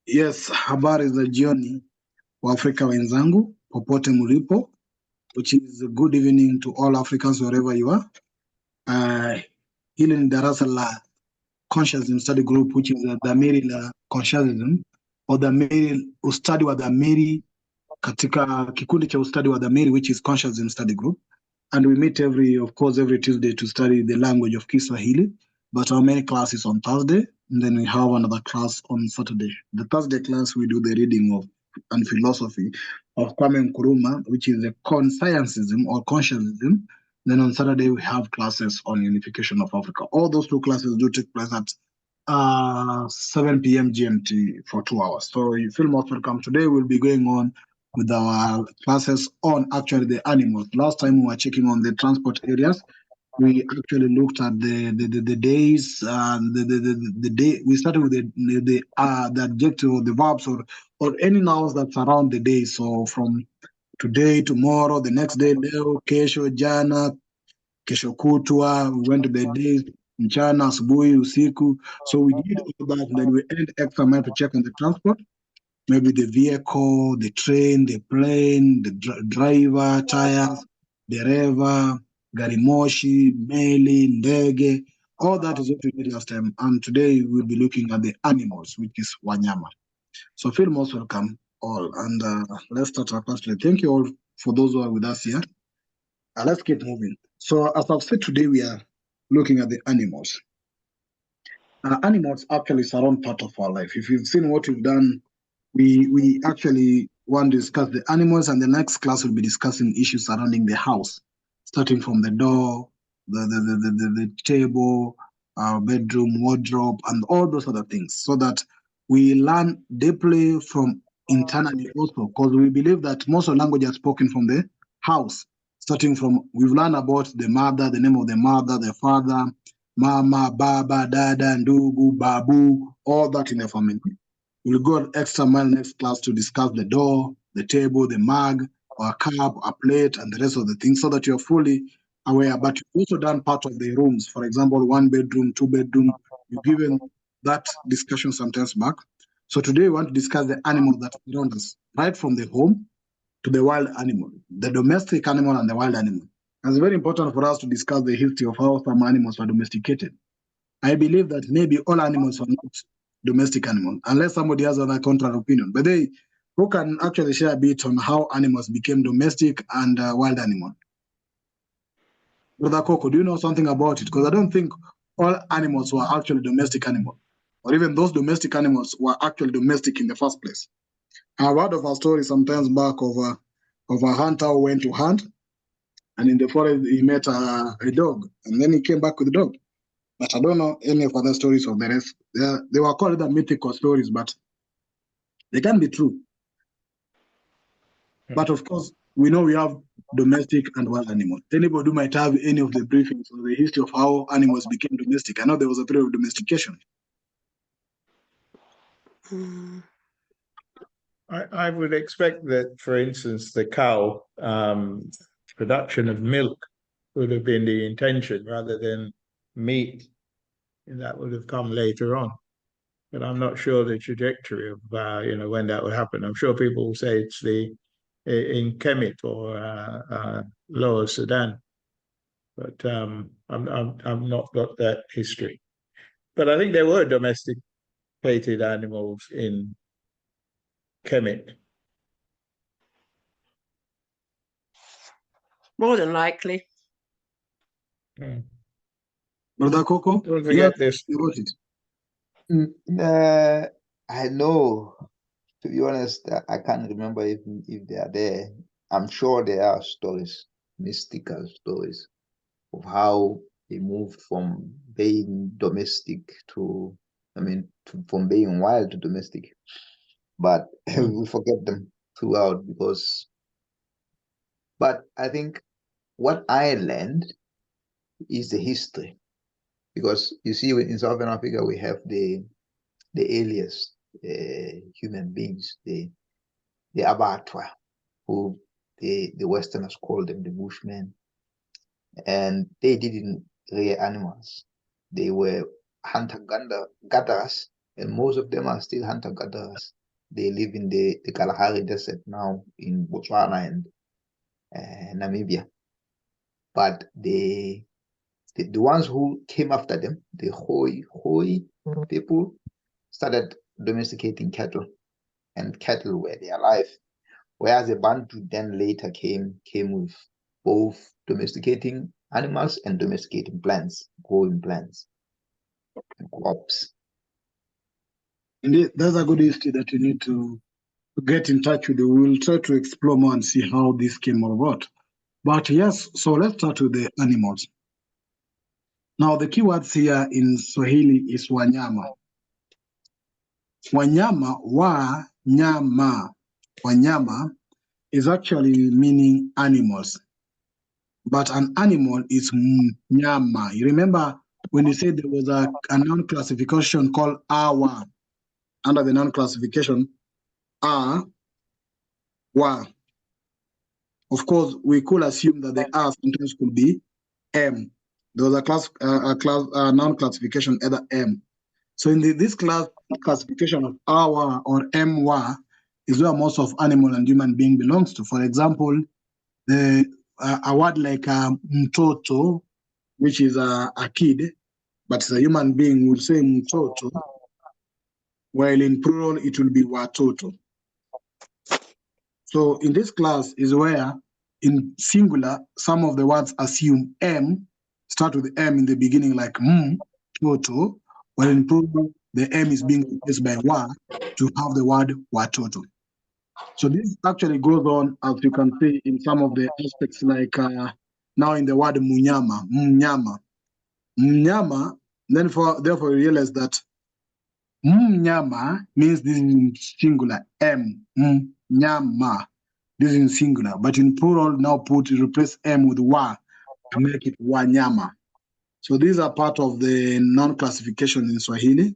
Yes, habari za jioni wa Afrika wenzangu popote mlipo, which is a good evening to all Africans wherever you are. Uh, Hili ni darasa la Consciousness Study Group, which is dhamiri la consciousness or dhamiri, ustadi wa dhamiri katika kikundi cha ustadi wa dhamiri, which is Consciousness Study Group. And we meet of course, every Tuesday to study the language of Kiswahili. But our main class is on Thursday, and then we have another class on Saturday. The Thursday class, we do the reading of and philosophy of Kwame Nkrumah, which is a conscientism or consciousism. Then on Saturday, we have classes on unification of Africa. All those two classes do take place at 7 p.m. GMT for 2 hours. So you feel most welcome. Today we'll be going on with our classes on actually the animals. Last time we were checking on the transport areas. We actually looked at the days. The day we started with the adjective or the verbs or any nouns that surround the day. So from today, tomorrow, the next day, leo, kesho, jana, kesho kutwa. We went to the days, mchana, asubuhi, usiku. So we did all that, and then we end extra mile to check on the transport. Maybe the vehicle, the train, the plane, the driver, tires, dereva, gari moshi, meli, ndege. All that is what we did last time. And today we'll be looking at the animals, which is Wanyama. So feel most welcome all. And let's start our class today. Thank you all for those who are with us here. Let's keep moving. So as I've said, today we are looking at the animals. Animals actually surround part of our life. If you've seen what we've done, we actually want to discuss the animals, and the next class will be discussing issues surrounding the house, starting from the door, the table, bedroom, wardrobe, and all those other things, so that we learn deeply from internally also, because we believe that most of language are spoken from the house, starting from we've learned about the mother, the name of the mother, the father, mama, baba, dada, ndugu, babu, all that in the family. We'll go an extra mile next class to discuss the door, the table, the mug, or a cup, a plate, and the rest of the things, so that you're fully aware. But you've also done part of the rooms. For example, 1 bedroom, 2 bedroom. You've given that discussion sometimes back. So today we want to discuss the animals that surround us, right from the home to the wild animal, the domestic animal and the wild animal. And it's very important for us to discuss the history of how some animals were domesticated. I believe that maybe all animals are not domestic animals, unless somebody has another contrary opinion. But who can actually share a bit on how animals became domestic and wild animal? Brother Coco, do you know something about it? Because I don't think all animals were actually domestic animals, or even those domestic animals were actually domestic in the first place. I've heard of a story sometimes back of a hunter who went to hunt, and in the forest he met a dog, and then he came back with the dog. But I don't know any of other stories of the rest. They were called the mythical stories, but they can be true. But of course, we know we have domestic and wild animals. Anybody who might have any of the briefings or the history of how animals became domestic? I know there was a period of domestication. I would expect that, for instance, the cow production of milk would have been the intention rather than meat, and that would have come later on. But I'm not sure the trajectory of when that would happen. I'm sure people will say it's in Kemet or Lower Sudan, but I've not got that history. But I think there were domesticated animals in Kemet. More than likely. Brother Coco, don't forget this. I know. To be honest, I can't remember if they are there. I'm sure there are stories, mystical stories, of how they moved from being domestic to, from being wild to domestic. But we forget them throughout but I think what I learned is the history. Because you see, in Southern Africa, we have the earliest human beings, the abattoir, who the Westerners call them the Bushmen. And they didn't rear animals. They were hunter-gatherers and most of them are still hunter-gatherers. They live in the Kalahari Desert now in Botswana and Namibia. But the ones who came after them, the Khoi people, started domesticating cattle, and cattle were their life. Whereas the Bantu then later came with both domesticating animals and domesticating plants, growing plants and crops. Indeed, that's a good history that you need to get in touch with. We will try to explore more and see how this came about. But yes, so let's start with the animals. Now, the keywords here in Swahili is wanyama. Wanyama, wanyama. Wanyama is actually meaning animals. But an animal is mnyama. You remember when you said there was a noun classification called awa. Under the noun classification, wa. Of course, we could assume that the R sometimes could be M. There was a noun classification, either M. So in this classification of awa or mwa is where most of animal and human being belongs to. For example, a word like mtoto, which is a kid, but it's a human being, will say mtoto, while in plural it will be watoto. So in this class is where in singular, some of the words assume M, start with M in the beginning like toto, while in plural, the M is being replaced by wa to have the word watoto. So this actually goes on, as you can see, in some of the aspects like now in the word munyama, mnyama. Mnyama, therefore you realize that mnyama means this is in singular, M, mnyama. This is in singular, but in plural, now replace M with wa to make it wanyama. So these are part of the non-classification in Swahili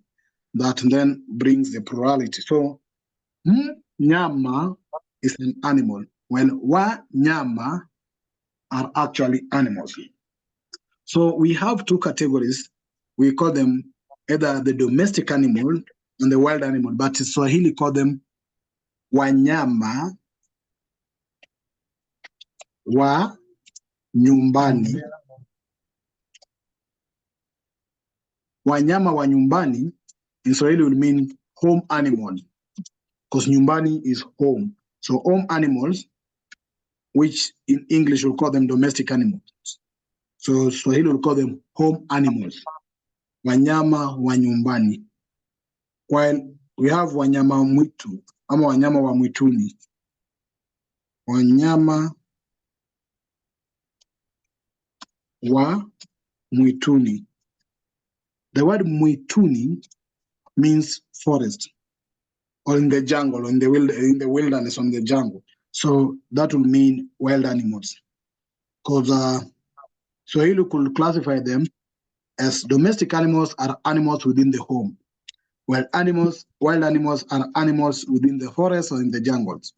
that then brings the plurality. So nyama is an animal, while wanyama are actually animals. So we have two categories. We call them either the domestic animal and the wild animal, but in Swahili call them wanyama wa nyumbani. Wanyama wa nyumbani in Swahili will mean home animal, because nyumbani is home. So home animals, which in English we'll call them domestic animals. So Swahili will call them home animals. Wanyama wa nyumbani. While we have wanyama mwitu, ama wanyama wa mwituni. Wanyama wa mwituni. The word mwituni means forest, or in the jungle, or in the wilderness, or in the jungle. So that will mean wild animals. Because Swahili could classify them as domestic animals are animals within the home, while wild animals are animals within the forest or in the jungles.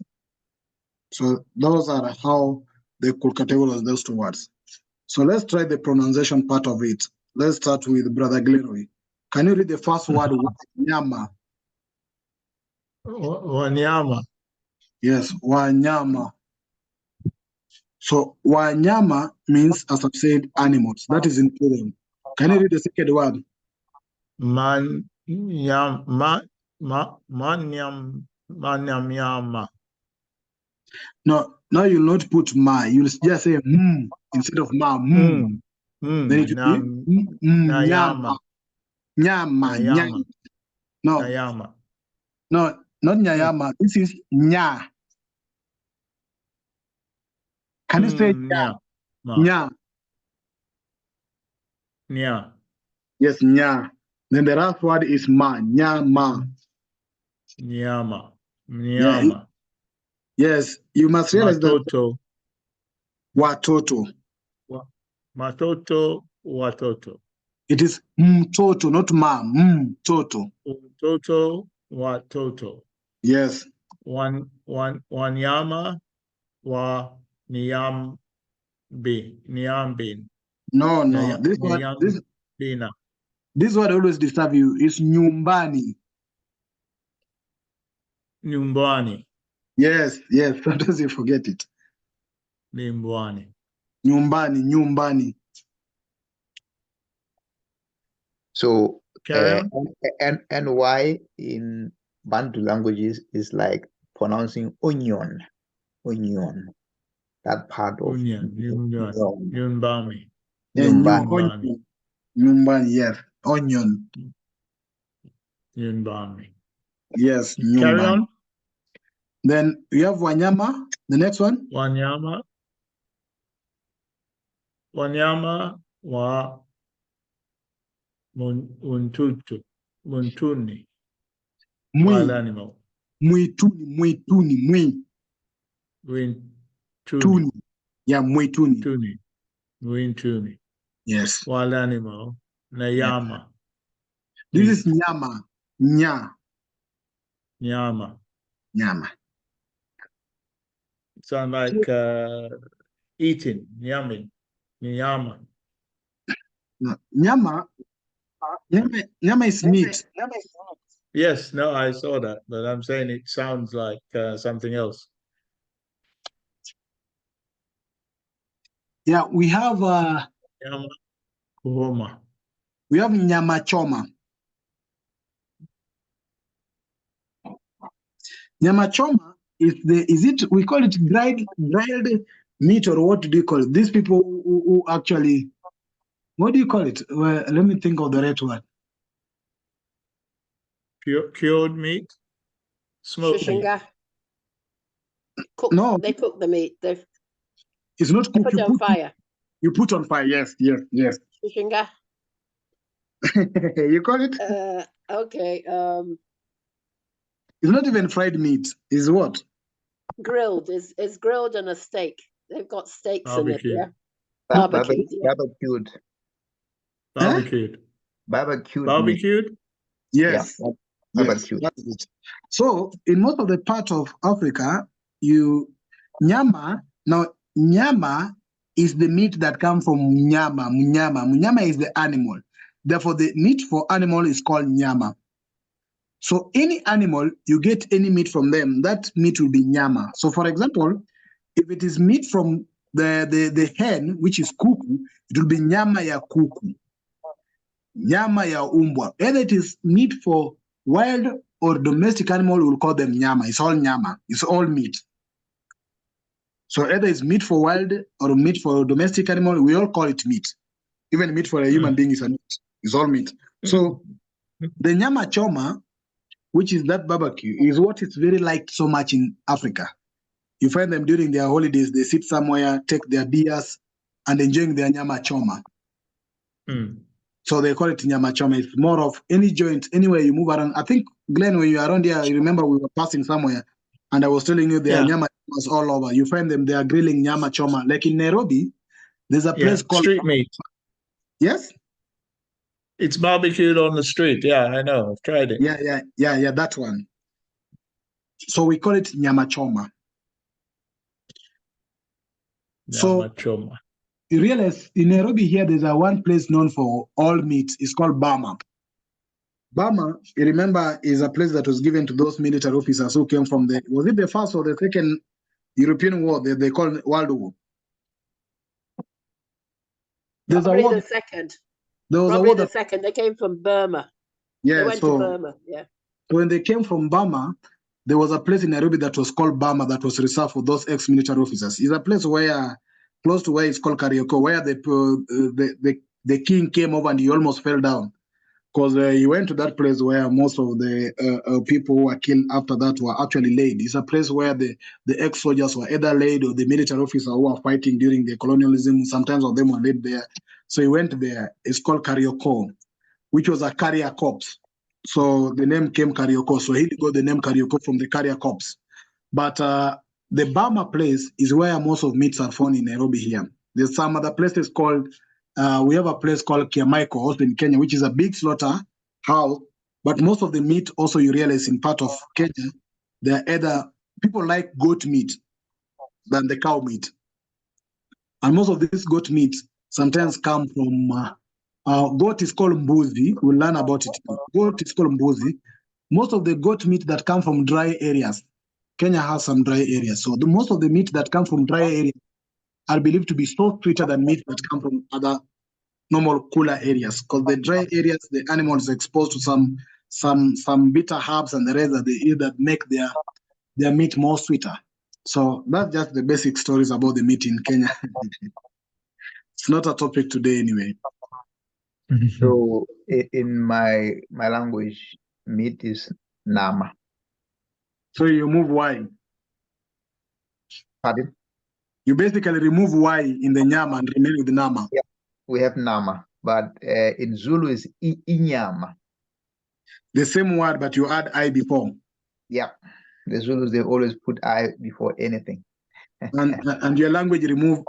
So those are how they could categorize those two words. So let's try the pronunciation part of it. Let's start with Brother Gleroy. Can you read the first word, wanyama? Wanyama. Yes, wanyama. So wanyama means, as I've said, animals. That is in plural. Can you read the second word? Manyama. No, now you'll not put ma. You'll just say instead of ma. Then it will be nyama. Nyama. No. Nyama. No, not nyayama. This is nya. Can you say nya? Nya. Nya. Yes, nya. Then the last word is ma. Nyama. Nyama. Yeah. Nyama. Yes, you must realize Matoto. That watoto. Matoto. Watoto. It is mtoto, not ma. Mtoto. Mtoto. Watoto. Yes. Wanyama wa Nyambin. No. This word always disturb you. It's nyumbani. Nyumbani. Yes, yes. Sometimes you forget it. Nyumbani. Nyumbani, nyumbani. So Carry on. and why in Bantu languages is like pronouncing onion, onion. That part of Onion. Nyumbani. Nyumbani. Nyumbani. And Nyumbani. onion. Nyumbani, yes. Onion. Nyumbani. Yes, Carry nyumbani. on. Then we have Wanyama, the next one. Wanyama. Wanyama wa Muntutu. Muntuni. Wild Mwi. animal. Mwituni, mwituni, Wintuni. tuni. Yeah, mwituni. Tuni. Wintuni. Yes. Wild animal. Yeah. Nayama. This is nyama. Nya. Nyama. Nyama. Sound like eating. Yummy. Nyama. No. Nyama. Nyama is meat. Yes, no, I saw that, but I'm saying it sounds like something else. Yeah, we have Nyama. Kuhoma. nyama choma. Nyama choma is it we call it grilled meat, or what do you call it? These people who actually, what do you call it? Well, let me think of the right word. Cured meat? Smoked meat? Shishinga. No. They cook the meat. They It's not cooked. put it on fire. You put on fire. Yes. Shishinga. You call it? Okay. It's not even fried meat. It's what? Grilled is grilled on a steak. They've got steaks in it. Barbecue. Yeah. Barbecued. Yeah. Barbecued. Barbecued. Barbecued. Barbecued? Yes. Yeah. Yes, Barbecue. that's it. So in most of the part of Africa, nyama. Now nyama is the meat that comes from nyama. Munyama is the animal. Therefore, the meat for animal is called nyama. So any animal, you get any meat from them, that meat will be nyama. So for example, if it is meat from the hen, which is kuku, it will be nyama ya kuku, nyama ya umbwa. Either it is meat for wild or domestic animal, we'll call them nyama. It's all nyama. It's all meat. So either it's meat for wild or meat for domestic animal, we all call it meat. Even meat for a human being is a meat. It's all meat. So the nyama choma, which is that barbecue, is what is very liked so much in Africa. You find them during their holidays, they sit somewhere, take their beers, and enjoying their nyama choma. So they call it nyama choma. It's more of any joint, anywhere you move around. I think, Glenn, when you are around here, you remember we were passing somewhere, and I was telling you there are nyama chomas all over. You find them, they are grilling nyama choma. Like in Nairobi, there's a place called... Street meat. Yes? It's barbecued on the street. Yeah, I know. I've tried it. Yeah, that one. So we call it nyama choma. Nyama choma. You realize in Nairobi here, there's one place known for all meat. It's called Bama. Bama, you remember, is a place that was given to those military officers who came from was it the first or the second European war? They call it World War. There's Probably a war. The second. There was Probably a war the second. They came from Burma. Yeah, they went to Burma. Yeah. When they came from Burma, there was a place in Nairobi that was called Burma that was reserved for those ex-military officers. It's a place where, close to where it's called Karioko, where the king came over and he almost fell down. Because he went to that place where most of the people who were killed after that were actually laid. It's a place where the ex-soldiers were either laid or the military officers who were fighting during the colonialism. Sometimes of them were laid there. So he went there. It's called Karioko, which was a carrier corpse. So the name came Karioko. So he got the name Karioko from the carrier corpse. But the Burma place is where most of meats are found in Nairobi here. There's some other places called... we have a place called Kiamaiko, also in Kenya, which is a big slaughter house. But most of the meat, also you realize in part of Kenya, they're either... people like goat meat than the cow meat. And most of this goat meat sometimes come from... goat is called mbuzi. We'll learn about it. Goat is called mbuzi. most of the goat meat that come from dry areas, Kenya has some dry areas. So most of the meat that come from dry areas are believed to be so sweeter than meat that come from other normal cooler areas. Because the dry areas, the animal is exposed to some bitter herbs and the rest that they eat that make their meat more sweeter. So that's just the basic stories about the meat in Kenya. It's not a topic today anyway. So in my language, meat is nama. So you remove Y. Pardon? You basically remove Y in the nyama and remain with the nama. Yeah, we have nama, but in Zulu is inyama. The same word, but you add I before. Yeah, the Zulus, they always put I before anything. and your language remove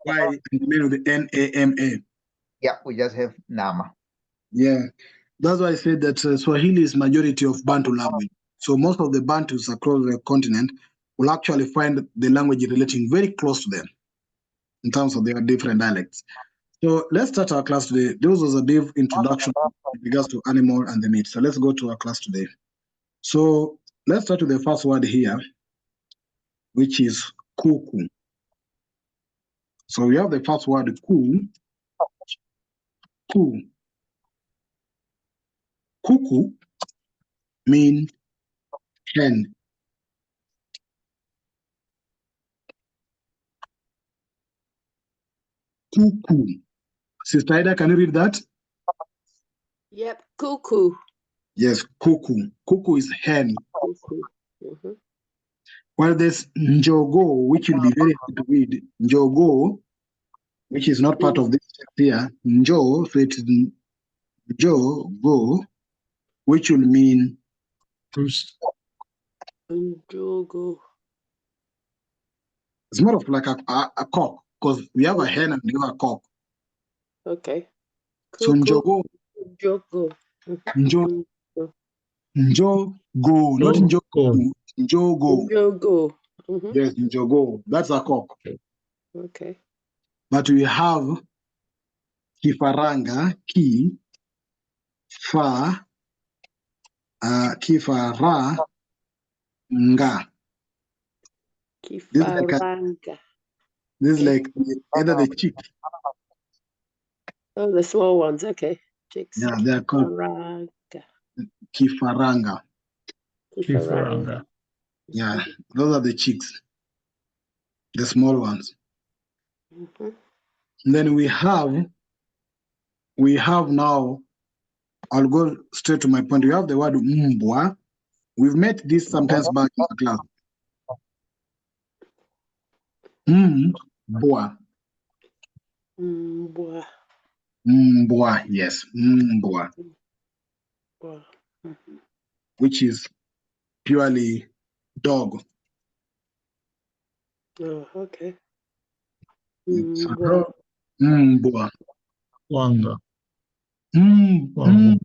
Y and remain with the N-A-M-A. Yeah, we just have nama. Yeah, that's why I said that Swahili is majority of Bantu language. So most of the Bantus across the continent will actually find the language relating very close to them in terms of their different dialects. So let's start our class today. This was a brief introduction in regards to animal and the meat. So let's go to our class today. So let's start with the first word here, which is kuku. So we have the first word, ku. Kuku mean hen. Kuku. Sister Ida, can you read that? Yep, cuckoo. Yes, kuku. Kuku is hen. Mm-hmm. Well, there's njogo, which will be very hard to read. Njogo, which is not part of this here. Njo, so it is njogo, which will mean Bruce. Njogo. it's more of like a cock, because we have a hen and we have a cock. Okay. So njogo, Njogo. njogo, not njogo, njogo. Njogo. Mm-hmm. Yes, njogo. That's a cock. Okay. But we have kifaranga, kifaranga. Kifaranga. This is like either the chick. Oh, the small ones. Okay. Chicks. Yeah, they are called kifaranga. Kifaranga. Yeah, those are the chicks, the small ones. Mm-hmm. And then we have now, I'll go straight to my point. We have the word mbwa. We've met this sometimes back in the class. Mbwa. Mbwa. Mbwa, yes, mbwa. Mm-hmm. Which is purely dog. Oh, okay. Mbwa. Wanga. Mbwa.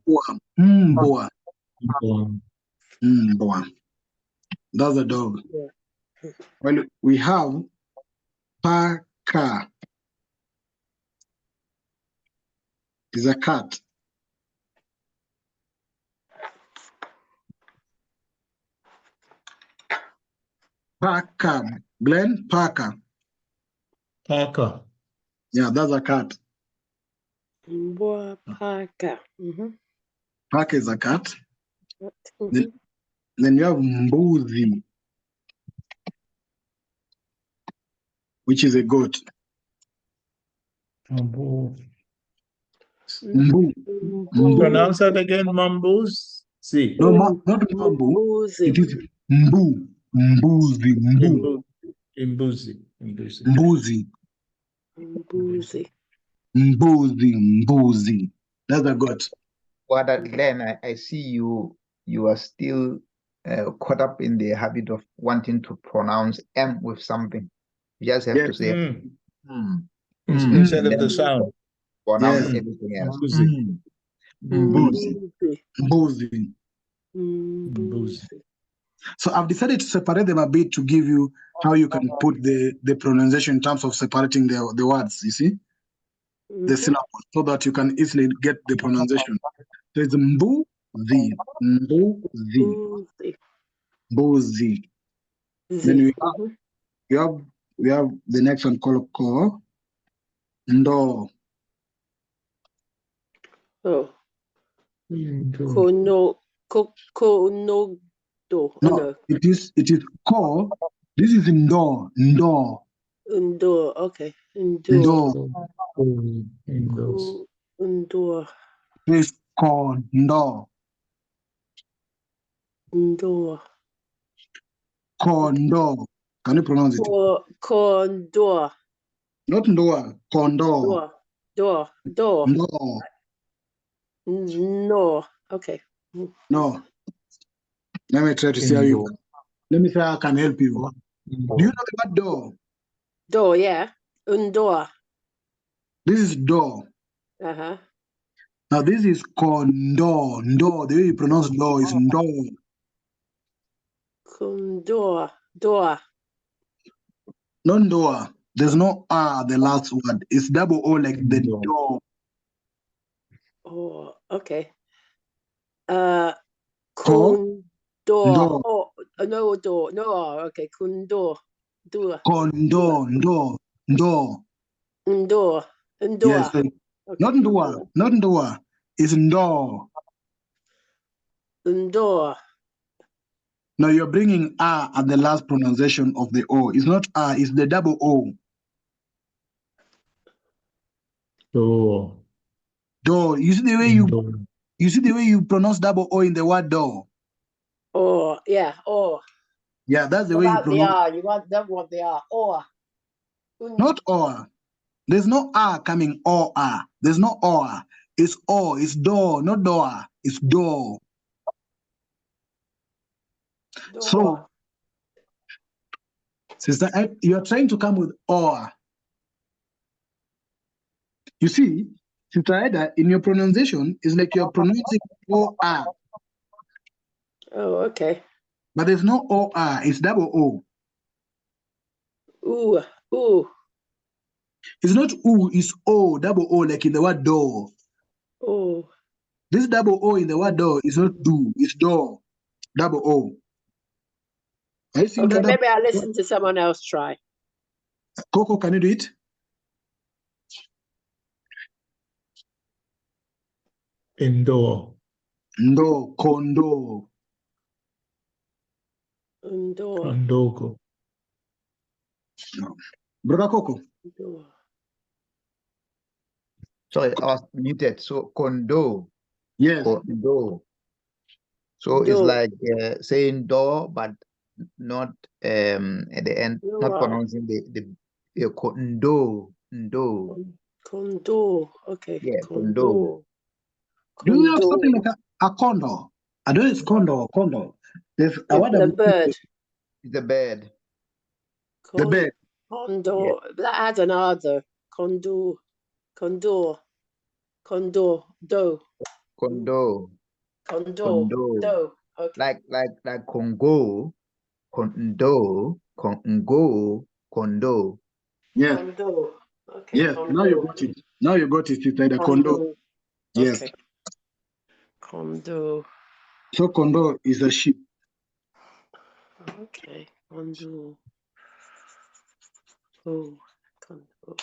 That's a dog. Yeah. Well, we have paka. Is a cat. Paka. Glenn, paka. Paka. Yeah, that's a cat. Mbwa paka. Mm-hmm. Paka is a cat. Mm-hmm. Then you have mbuzi, which is a goat. Mambu. Mbu. Pronounce that again, Mambus. See. No, not mambu. It is mbu. Mbuzi. Mbu. Mbuzi. Mbuzi. Mbuzi. That's a goat. What Glenn, I see you are still caught up in the habit of wanting to pronounce M with something. You just have to say instead of the sound. Pronounce everything else. Mbuzi. So I've decided to separate them a bit to give you how you can put the pronunciation in terms of separating the words, you see? The syllables, so that you can easily get the pronunciation. So it's mbu Mbuzi. Mbuzi. Uzi. Mbuzi. Then Zi. we have the next one called ko. Ndo. Oh. Indo. Kono. Do. Oh, No, no. it is ko. This is ndo. Ndo. Undor. Okay. Ndo. Indo. Undor. This is ko. Ndo. Undor. Kondo. Can you pronounce it? Condor. Not ndoa. Kondo. Door. No. No. Okay. No. Let me try to see how you. Let me see how I can help you. Do you know the word door? Door, yeah. Undor. This is door. Uh-huh. Now this is kondo. Ndo. The way you pronounce door is ndo. Condor. Door. Not ndoa. There's no R, the last word. It's double O like the door. Oh, okay. Ko. Condor. Ndo. Oh, no door. No R. Okay. Condor. Door. Kondo. Ndo. Ndo. Undor. Yes. Undor. Not Okay. ndoa. Not ndoa. It's ndo. Undor. Now you're bringing R at the last pronunciation of the O. It's not R, it's the double O. Door. Door. You see the way you pronounce double O in the word door. Or, yeah. Or. Yeah, that's the way you Without the pronounce. R. Don't want the R. Or. Not or. There's no R coming or R. There's no or. It's O. It's door, not door. It's door. Door. So, sister, you're trying to come with or. You see, Sister Ida, in your pronunciation, it's like you're pronouncing O R, Oh, okay. but there's no O R. It's double O. Ooh. Ooh. It's not U, it's O, double O, like in the word door. Oh. This double O in the word door is not do, it's door, double O. Are you seeing Okay, that? maybe I'll listen to someone else try. Coco, can you do it? Indoor. No, condo. Undor. Kondogo. No. Brother Coco. Undor. Sorry, I was muted. So condo, Yes. condo. So it's Door. like saying door, but not at the end, No not R. pronouncing the condo, ndo. Condor. Okay. Yeah, Condor. Do you have Condor. something like a condor? I know it's condor or condor. There's a word The bird. The bed. the bed. Condor. Yeah. That adds an R though. Condor. Condor. Condor. Do. Condo, Condor. condo. Do. Okay. Like Congo, condo, Congo, condo. Yes. Condor. Okay. Yes. Now you Condor. got it. Now you got it. It's like a condo. Condor. Yes. Okay. Condor. So condo is a sheep. Okay. Condor. Oh. Condor.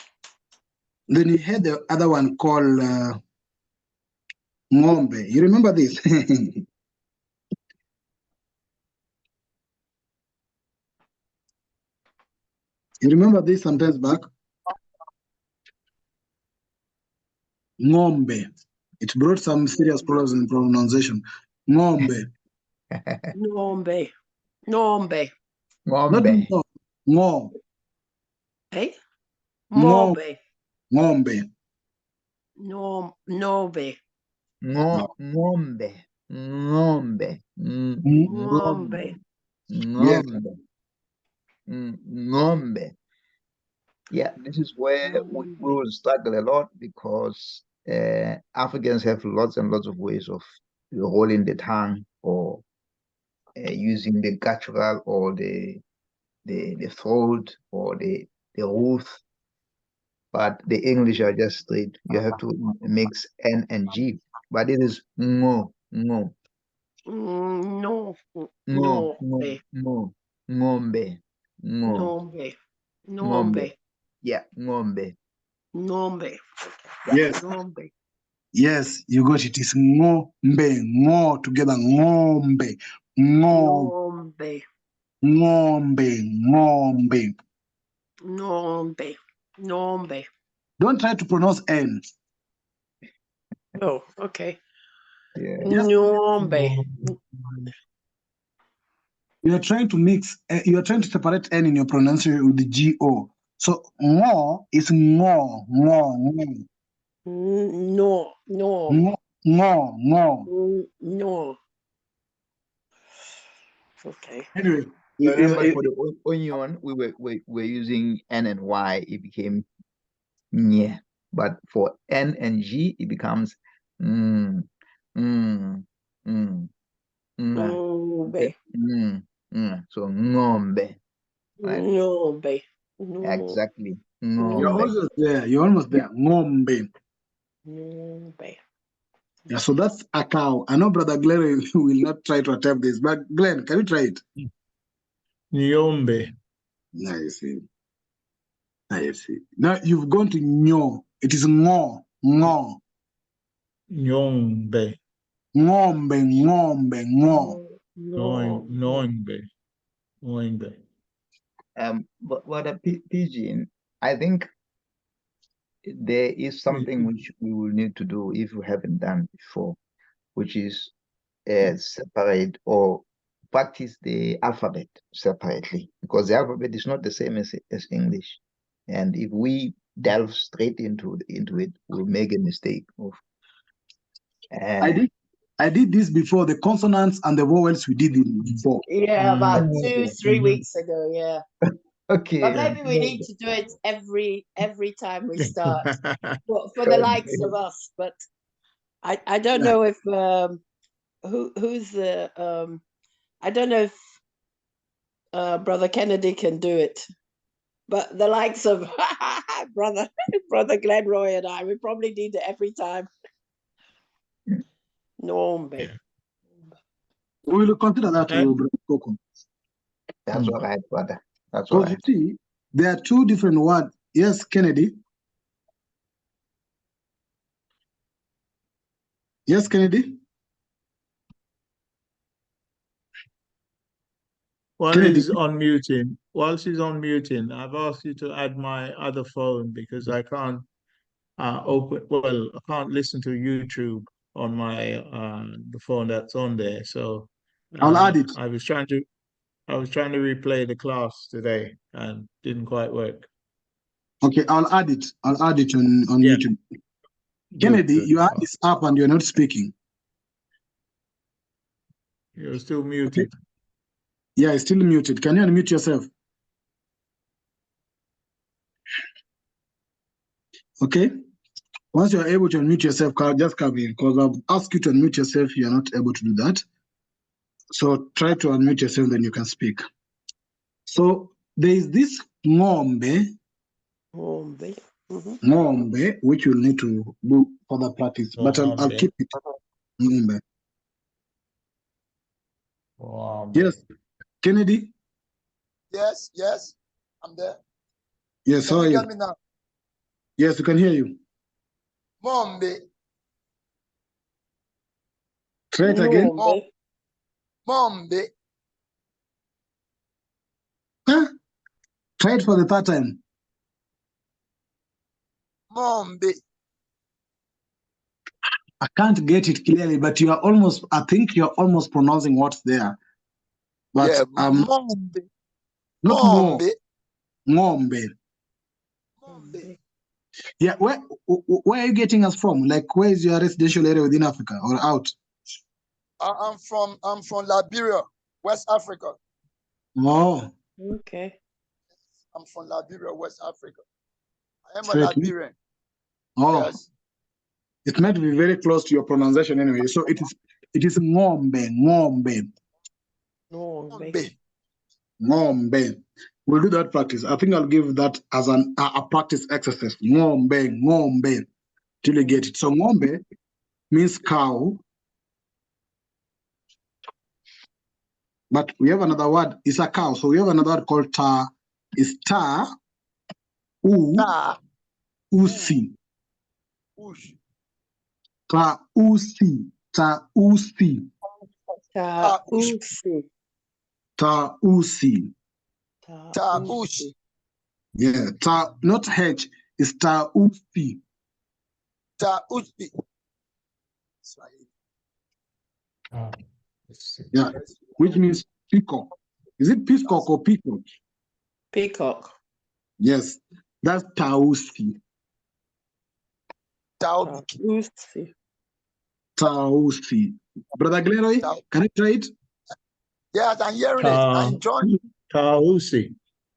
Then you had the other one called ng'ombe. You remember this? You remember this sometimes back? Ng'ombe. It brought some serious problems in pronunciation. Ng'ombe. Nombe. Nombe. Not Ng'ombe, no. Ngo. Hey? Ngo. Mombe. Ng'ombe. Nobe. ng'ombe, ng'ombe, Mombe. Yes. ng'ombe, ng'ombe. Yeah, this is where we will struggle a lot because Africans have lots and lots of ways of rolling the tongue or using the guttural or the throat or the roof. But the English are just straight. You have to mix N and G. But it is ngo, ngo. No. Ngo, Nombe. ngombe, Nombe. ngombe. Nombe. Yeah, ngombe. Nombe. Yes, Nombe. yes, you got it. It's ngombe, ngo together, ngombe, ngo, Nombe. ngombe, ngombe. Nombe. Nombe. Don't try to pronounce N. Oh, okay. Yeah. Yes. Nombe. You are trying to mix, you are trying to separate N in your pronunciation with the G-O. So, ngo is ngo, ngo, ngo, No. No. ngo, ngo, ngo. No. Okay. Anyway, So remember for the onion, we're using N and Y, it became nye. But for N and G, it becomes mm, mm, mm, Nombe. So ngombe. Right? Nombe. Exactly. you're Ngombe. almost there. You're almost there. Ngombe. Nombe. Yeah, so that's a cow. I know Brother Glenn will not try to attempt this, but Glenn, can you try it? Nyombe. I see. I see. Now you've gone to nyo. It is ngo, ngo, Nyombe. ngombe, ngombe, ngo. Noimbe. Noimbe. But a pigeon, I think there is something which we will need to do if we haven't done before, which is separate or practice the alphabet separately, because the alphabet is not the same as English. And if we delve straight into it, we'll make a mistake of. I did this before. The consonants and the vowels we did it before. Yeah, about 2-3 weeks ago. Yeah. Okay. But maybe we need to do it every time we start for the likes of us. But I don't know if who's the I don't know if Brother Kennedy can do it. But the likes of brother Glenroy and I, we probably need it every time. Nombe. Yeah. We will consider that, Brother Coco. That's all right, brother. That's all Because right. you see, there are two different words. Yes, Kennedy. Yes, Kennedy. While Kennedy. he's unmuting, I've asked you to add my other phone because I can't I can't listen to YouTube on my the phone that's on there. So I'll add it. I was trying to replay the class today and didn't quite work. Okay, I'll add it. I'll add it on Yeah. YouTube. Good, Kennedy, good. you have this up and you're not speaking. You're still muted. Yeah, it's still muted. Can you unmute yourself? Okay. Once you're able to unmute yourself, just come in, because I've asked you to unmute yourself. You're not able to do that. So try to unmute yourself, then you can speak. So there is this ngombe, ngombe, which you'll need to do further practice, but I'll keep it. Ngombe. Yes, Kennedy. Yes, I'm there. Yes, Can how are you you? hear me now? Yes, we can hear you. Mombe, Try it again. mombe, Huh? Try it for the third time. mombe. I can't get it clearly, but you are almost, I think you're almost pronouncing what's there. But Yeah, mombe, not more. Ngombe. mombe. Yeah, where are you getting us from? Like, where is your residential area within Africa or out? I'm from Liberia, West Africa. Oh, Okay. I'm from Liberia, West Africa. I am straight. a Liberian. Oh, Yes. it might be very close to your pronunciation anyway. So it is ngombe, ngombe, Mombe. ngombe. We'll do that practice. I think I'll give that as a practice exercise. Ngombe, ngombe, till you get it. So ngombe means cow. But we have another word. It's a cow. So we have another word called ta. It's ta u Ta, usi. ush, Ta usi. Ta usi. ta, ush, Usi. Ta usi. ta, ush, Yeah. Ta, not H. It's ta usi. ta, ushbi. Swahili. Oh, Yeah. Yes. Which means peacock. Is it peacock or peacock? Peacock. Yes. That's tausi. Taubiki. Usi. Tausi. Brother Gleroy, Tau- can you try it? Yes, I'm hearing it. Ta- I'm enjoying it. Tausi.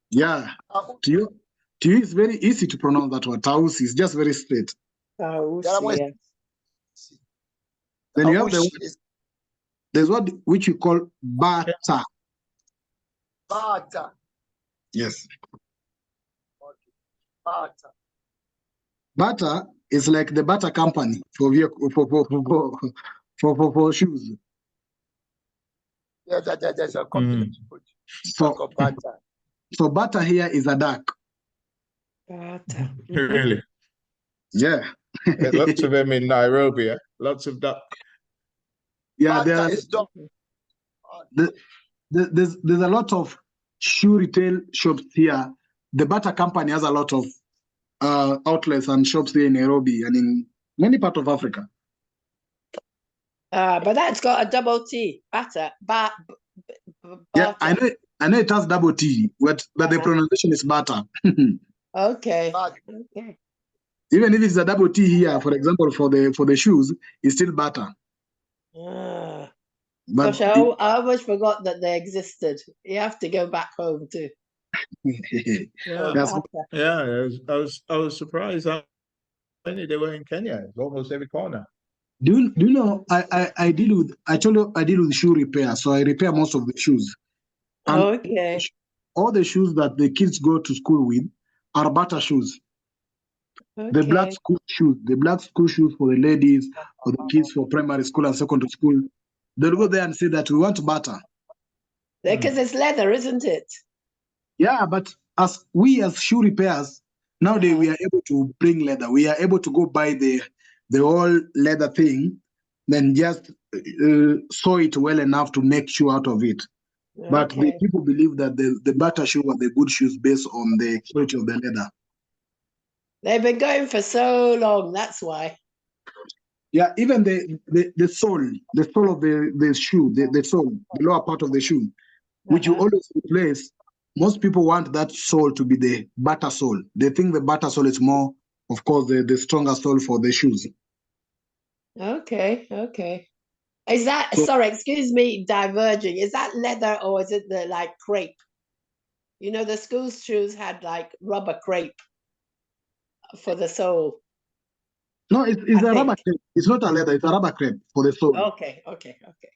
Yeah. Tau- To you, it's very easy to pronounce that word. Tausi. It's just very straight. The other one Usi, is- yes. Then you have Taush the is there's what which you call bata. bata. Yes. Bata. Bata is like the Bata company for vehicle for shoes. Yeah, there's a company. So Bata. so Bata here is a duck. Bata. Really? Yeah. There's lots of them in Nairobi. Lots of duck. Yeah, Bata is dog. there's a lot of shoe retail shops here. The Bata company has a lot of outlets and shops here in Nairobi and in many parts of Africa. But that's got a double T. Bata. Yeah, Bata. I know it has double T, but the pronunciation is Bata. Okay. Bata. Okay. Even if it's a double T here, for example, for the shoes, it's still Bata. Ah. But Gosh, I almost forgot that they existed. You have to go back home too. Yeah. That's Bata. Yeah, I was surprised how many there were in Kenya. It's almost every corner. do you know I deal with shoe repair, so I repair most of the shoes. And Okay. all the shoes that the kids go to school with are Bata shoes. The black Okay. school shoes, for the ladies, for the kids for primary school and secondary school. They'll go there and say that we want Bata. Because it's leather, isn't it? Yeah, but as shoe repairs, nowadays we are able to bring leather. We are able to go buy the whole leather thing, then just sew it well enough to make shoe out of it. But the Okay. people believe that the Bata shoe are the good shoes based on the quality of the leather. They've been going for so long. That's why. Yeah, even the sole of the shoe, the sole, the lower part of the shoe, which you always replace. Most people want that sole to be the Bata sole. They think the Bata sole is more, of course, the stronger sole for the shoes. Okay. Okay. Is that, So, sorry, excuse me, diverging. Is that leather or is it the like crepe? You know, the school shoes had like rubber crepe for the sole. no, it's I a rubber think. crepe. It's not a leather. It's a rubber crepe for the sole. Okay. Okay. Okay.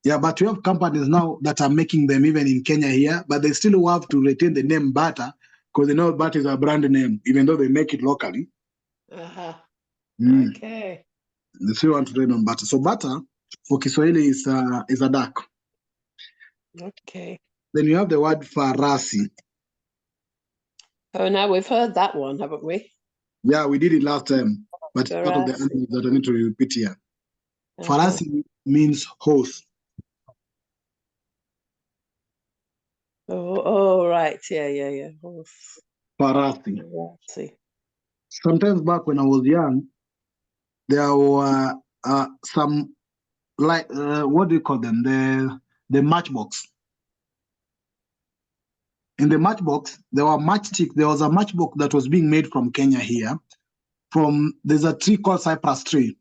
Yeah, but you have companies now that are making them even in Kenya here, but they still have to retain the name Bata because they know Bata is a brand name, even though they make it locally. Uh-huh. Mm. Okay. They still want to trade on Bata. So Bata for Kiswahili is a duck. Okay. Then you have the word farasi. Oh, now we've heard that one, haven't we? Yeah, we did it last time, but it's part of the Farasi. animals that I need to repeat here. Uh-huh. Farasi means horse. Oh, right. Yeah. Horse. Farasi. Farasi. Sometimes back when I was young, there were some what do you call them? The matchbox. In the matchbox, there were matchstick. There was a matchbox that was being made from Kenya here. There's a tree called cypress tree.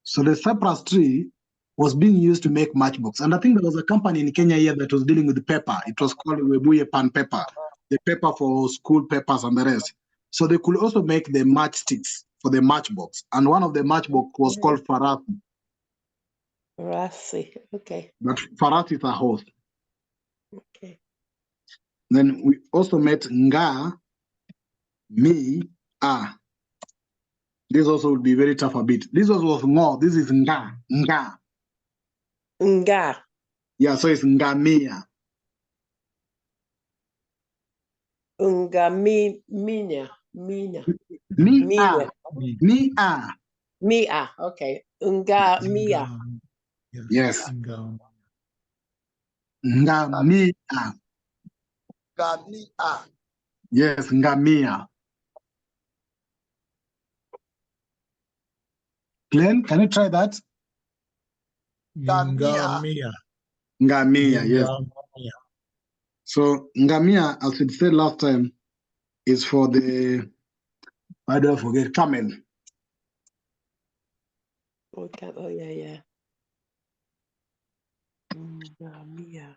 So the cypress tree was being used to make matchbox. And I think there was a company in Kenya here that was dealing with the paper. It was called Webuye Pan Paper, the paper for school papers and the rest. So they could also make the matchsticks for the matchbox. And one of the matchbox was called Farasi. Farasi. Okay. But Farasi is a horse. Okay. Then we also met Nga, Mi, A. This also would be very tough a bit. This was Ngo. This is Nga. Nga. Nga. Yeah, so it's ngamia. Mina. Mia. Mina. Mia. Mia. Okay. Mia. Yes. Ngam. Ngamia. Gamia. Yes, ngamia. Glenn, can you try that? Ngamia. Ngamia, yes. Ngamia. So ngamia, as we said last time, is for the, why do I forget, camel. Okay. Oh, yeah. Mia.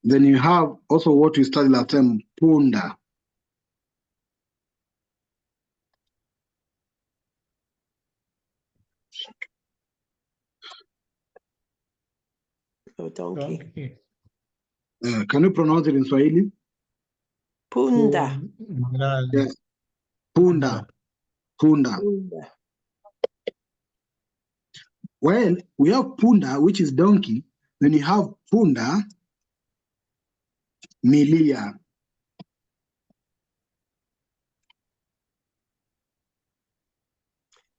Then you have also what we studied last time, punda. Oh, donkey. Donkey. Can you pronounce it in Swahili? Punda. Yes, punda. Punda. Punda. Well, we have punda, which is donkey. Then you have punda milia.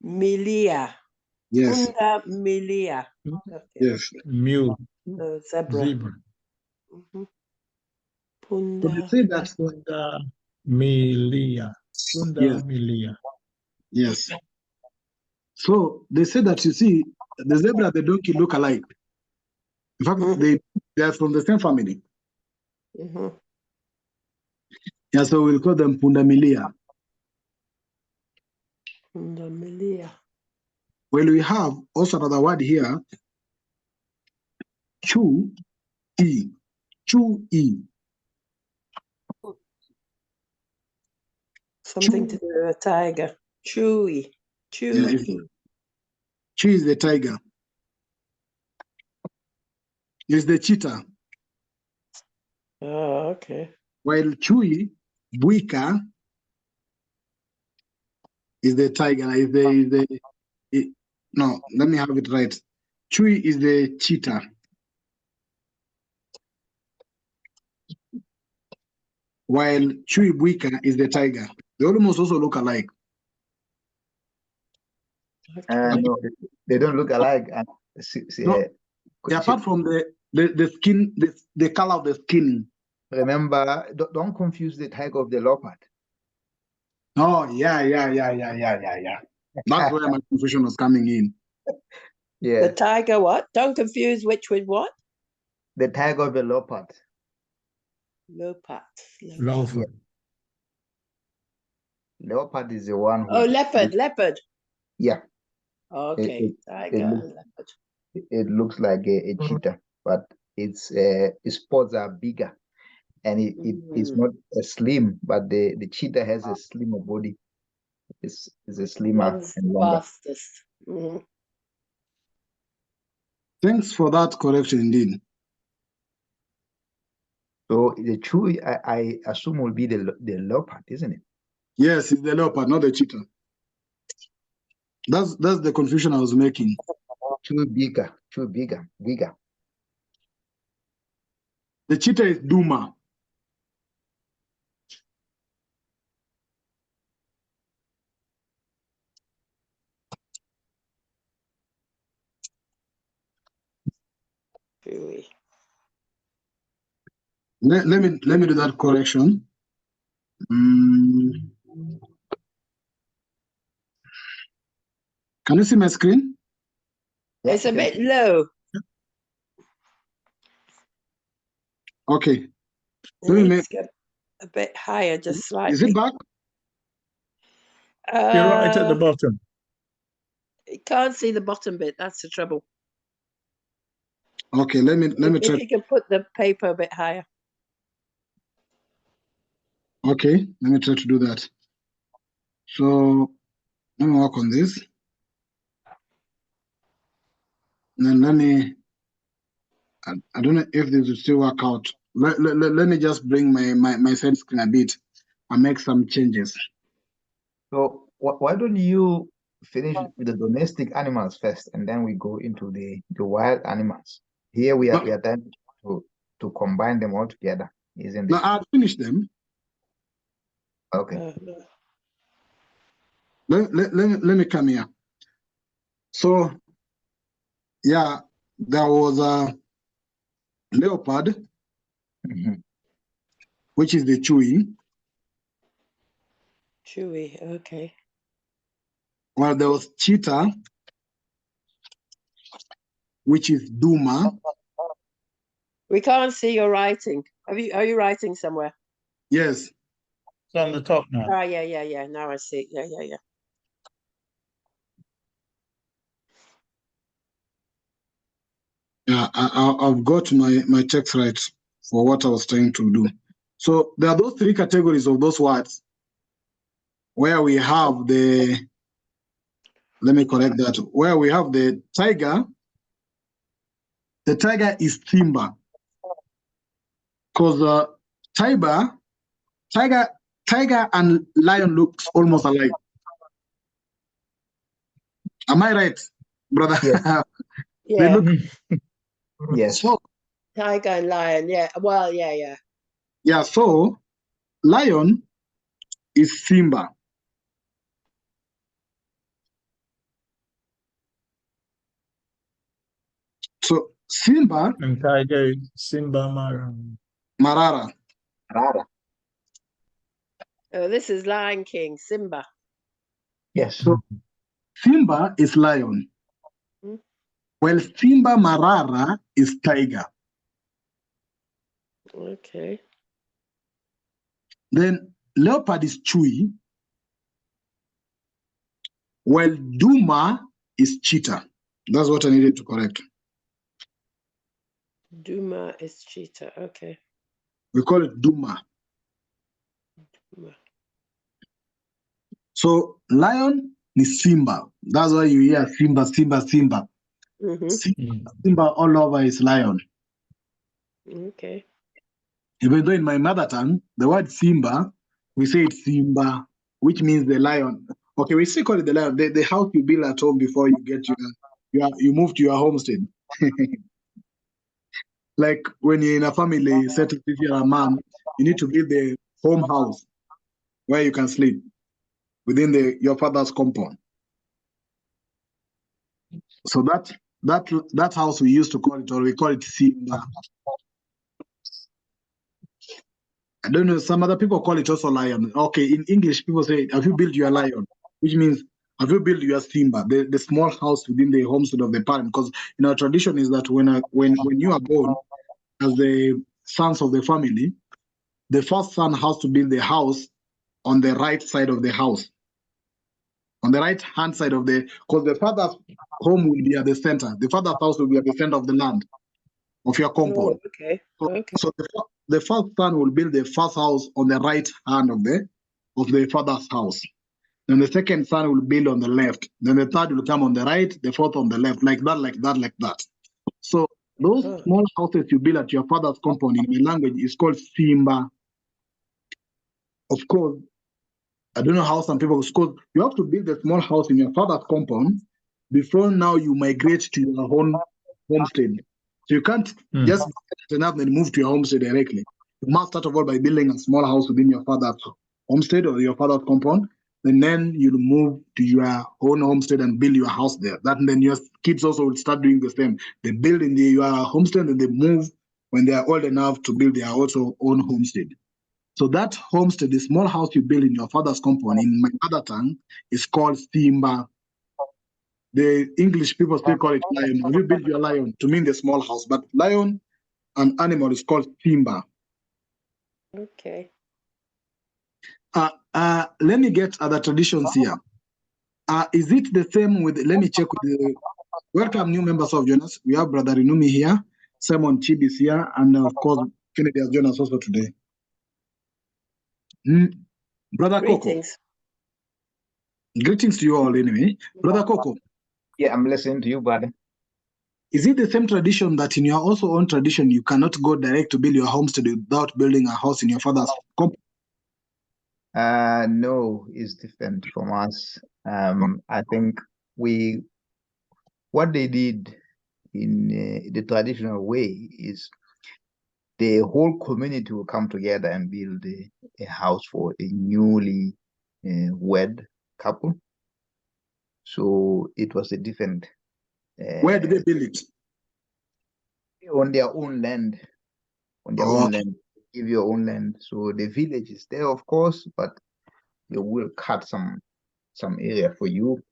Milia. Yes, Punda milia. Okay. yes. Mule. Zebra. Zebra. Mhm. So they Punda. say that, Punda milia. Punda yes, milia. yes. So they say that, you see, the zebra and the donkey look alike. In fact, Mhm. they are from the same family. Mhm. Yeah, so we'll call them punda milia. Punda milia. Well, we have also another word here, chu-e. Chu-e. Something to do with a tiger. Chewy. Yeah, Chewy. chu is the tiger. Is the cheetah. Oh, okay. While chui, buika, is the tiger. No, let me have it right. Chui is the cheetah. While chui buika is the tiger. They almost also look alike. Okay. No, they don't look alike. And No, apart from the skin, the color of the skin. remember, don't confuse the tiger of the leopard. Oh, yeah. That's where my confusion was coming in. Yeah, The tiger what? Don't confuse which with what? the tiger of the leopard. Leopard. Loafer. Leopard is the one who. Oh, leopard. Yeah. Okay. Tiger looks, and leopard. it looks like a cheetah, but its spots are bigger, and it's not a slim, but the cheetah has a slimmer body. It's a slimmer Runs and longer. fastest. Mhm. Thanks for that correction indeed. So the chewy, I assume, will be the leopard, isn't it? Yes, it's the leopard, not the cheetah. That's the confusion I was making. Chewy bigger. The cheetah is duma. Chewy. Let me do that correction. Can you see my screen? Yeah, It's a bit low. Okay. It needs to get a bit higher, just slightly. Is it back? You're right at the bottom. You can't see the bottom bit. That's the trouble. Okay, let me try. If you can put the paper a bit higher. Okay, let me try to do that. So let me work on this. And then let me, I don't know if this will still work out. Let me just bring my side screen a bit and make some changes. So why don't you finish with the domestic animals first, and then we go into the wild animals? Here we are done to combine them all together, isn't Now it? I'll finish them. Okay. No. Let me come here. So, yeah, there was a leopard, Mhm. which is the Chewy. Chewy. Okay. Well, there was cheetah, which is Duma. We can't see your writing. Are you writing somewhere? Yes. It's on the top now. Ah, yeah. Now I see. Yeah. Yeah, I've got my text right for what I was trying to do. So there are those three categories of those words where we have the, let me correct that, where we have the tiger is Simba. Because tiger and lion looks almost alike. Am I right, brother? Yes. They Yeah. look Yes. so, Tiger and lion. Yeah. Well, yeah. yeah, so lion is Simba. So Simba, And tiger, Simba Mara. Marara. Rara. Oh, this is Lion King, Simba. Yes. So Simba is lion. Hmm. Well, Simba Marara is tiger. Okay. Then leopard is Chui. Well, Duma is cheetah. That's what I needed to correct. Duma is cheetah. Okay. We call it Duma. Duma. So lion is Simba. That's why you hear Simba. Simba, Simba all over is lion. Okay. Even though in my mother tongue, the word Simba, we say it's Simba, which means the lion. Okay, we still call it the lion. The house you build at home before you get you move to your homestead. Like when you're in a family setup, if you're a man, you need to build the home house where you can sleep within your father's compound. So that house we used to call it, or we call it Simba. I don't know. Some other people call it also lion. Okay, in English, people say, "Have you built your lion?" Which means, "Have you built your Simba?" The small house within the homestead of the parent. Because in our tradition is that when you are born as the sons of the family, the first son has to build the house on the right side of the house, on the right hand side of because the father's home will be at the center. The father's house will be at the center of the land of your compound. Oh, okay. So, Okay. so the first son will build the first house on the right hand of the father's house. Then the second son will build on the left. Then the third will come on the right, the fourth on the left, like that. So those Oh, small houses you build at your father's compound in my language is called Simba. Of course, I don't know how some people, because you have to build a small house in your father's compound before now you migrate to your own homestead. So you can't just get enough and move to your homestead directly. You must start of all by building a small house within your father's homestead or your father's compound. And then you'll move to your own homestead and build your house there. That and then your kids also will start doing the same. They build in your homestead and they move when they are old enough to build their also own homestead. So that homestead, the small house you build in your father's compound, in my mother tongue, is called Simba. The English people still call it lion. Have you built your lion to mean the small house? But lion, an animal, is called Simba. okay. Let me get other traditions here. Is it the same with, let me check with the, welcome new members of Jonas. We have Brother Inumi here, Simon Chibis here, and of course, Kennedy has joined us also today. Brother Coco. Greetings. Greetings to you all anyway. Brother Coco. Yeah, I'm listening to you, brother. Is it the same tradition that in your also own tradition, you cannot go direct to build your homestead without building a house in your father's compound? No, it's different from us. I think what they did in the traditional way is the whole community will come together and build a house for a newly wed couple. So it was a different. Where do they build it? On their own land. On their own land. Give your own land. So the village is there, of course, but they will cut some area for you.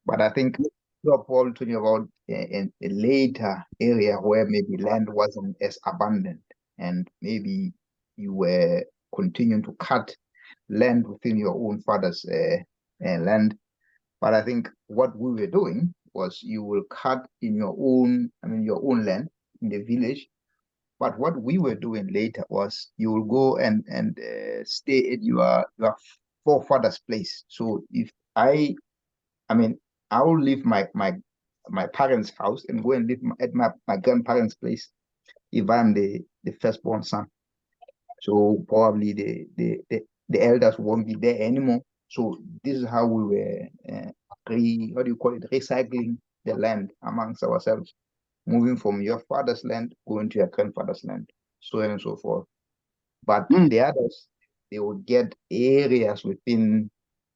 But I think you are probably talking about a later area where maybe land wasn't as abundant, and maybe you were continuing to cut land within your own father's land. But I think what we were doing was you will cut in your own, your own land in the village. But what we were doing later was you will go and stay at your forefather's place. So if I will leave my parents' house and go and live at my grandparents' place if I'm the firstborn son. So probably the elders won't be there anymore. So this is how we were recycling the land amongst ourselves, moving from your father's land, going to your grandfather's land, so on and so forth. But the others, they would get areas within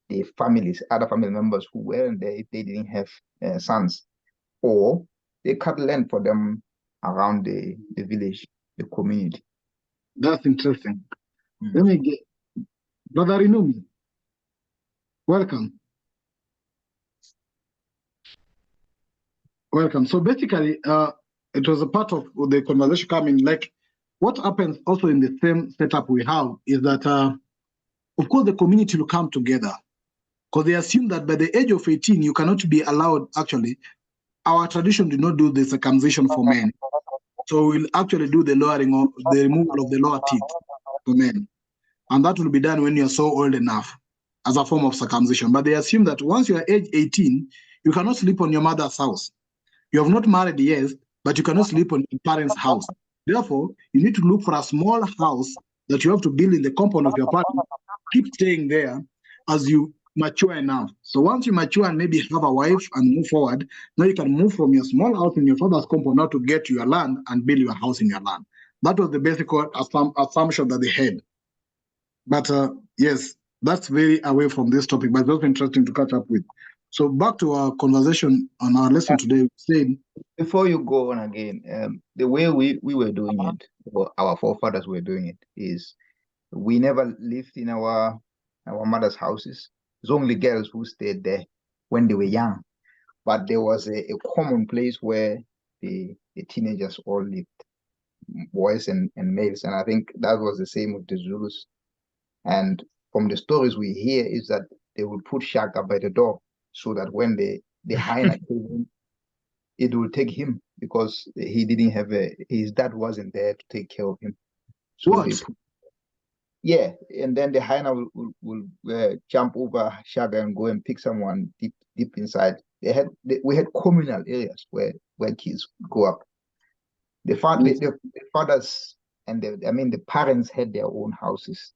the families, other family members who weren't there if they didn't have sons, or they cut land for them around the village, the community. That's interesting. Let me get Brother Inumi. Welcome. Welcome. So basically, it was a part of the conversation coming. Like, what happens also in the same setup we have is that, of course, the community will come together because they assume that by the age of 18, you cannot be allowed. Actually, our tradition did not do the circumcision for men. So we'll actually do the lowering of the removal of the lower teeth for men. And that will be done when you're so old enough as a form of circumcision. But they assume that once you are age 18, you cannot sleep on your mother's house. You have not married, yes, but you cannot sleep on your parents' house. Therefore, you need to look for a small house that you have to build in the compound of your parents. Keep staying there as you mature enough. So once you mature and maybe have a wife and move forward, now you can move from your small house in your father's compound now to get to your land and build your house in your land. That was the basic assumption that they had. But yes, that's very away from this topic, but it's also interesting to catch up with. So back to our conversation on our lesson today, we said, before you go on again, the way we were doing it, or our forefathers were doing it, is we never lived in our mother's houses. It's only girls who stayed there when they were young. But there was a common place where the teenagers all lived, boys and males. And I think that was the same with the Zulus. And from the stories we hear is that they would put Shaka by the door so that when the hyena came in, it will take him because he didn't have his dad wasn't there to take care of him. So what? Yeah, and then the hyena will jump over Shaka and go and pick someone deep inside. We had communal areas where kids go up. The fathers and the parents had their own houses,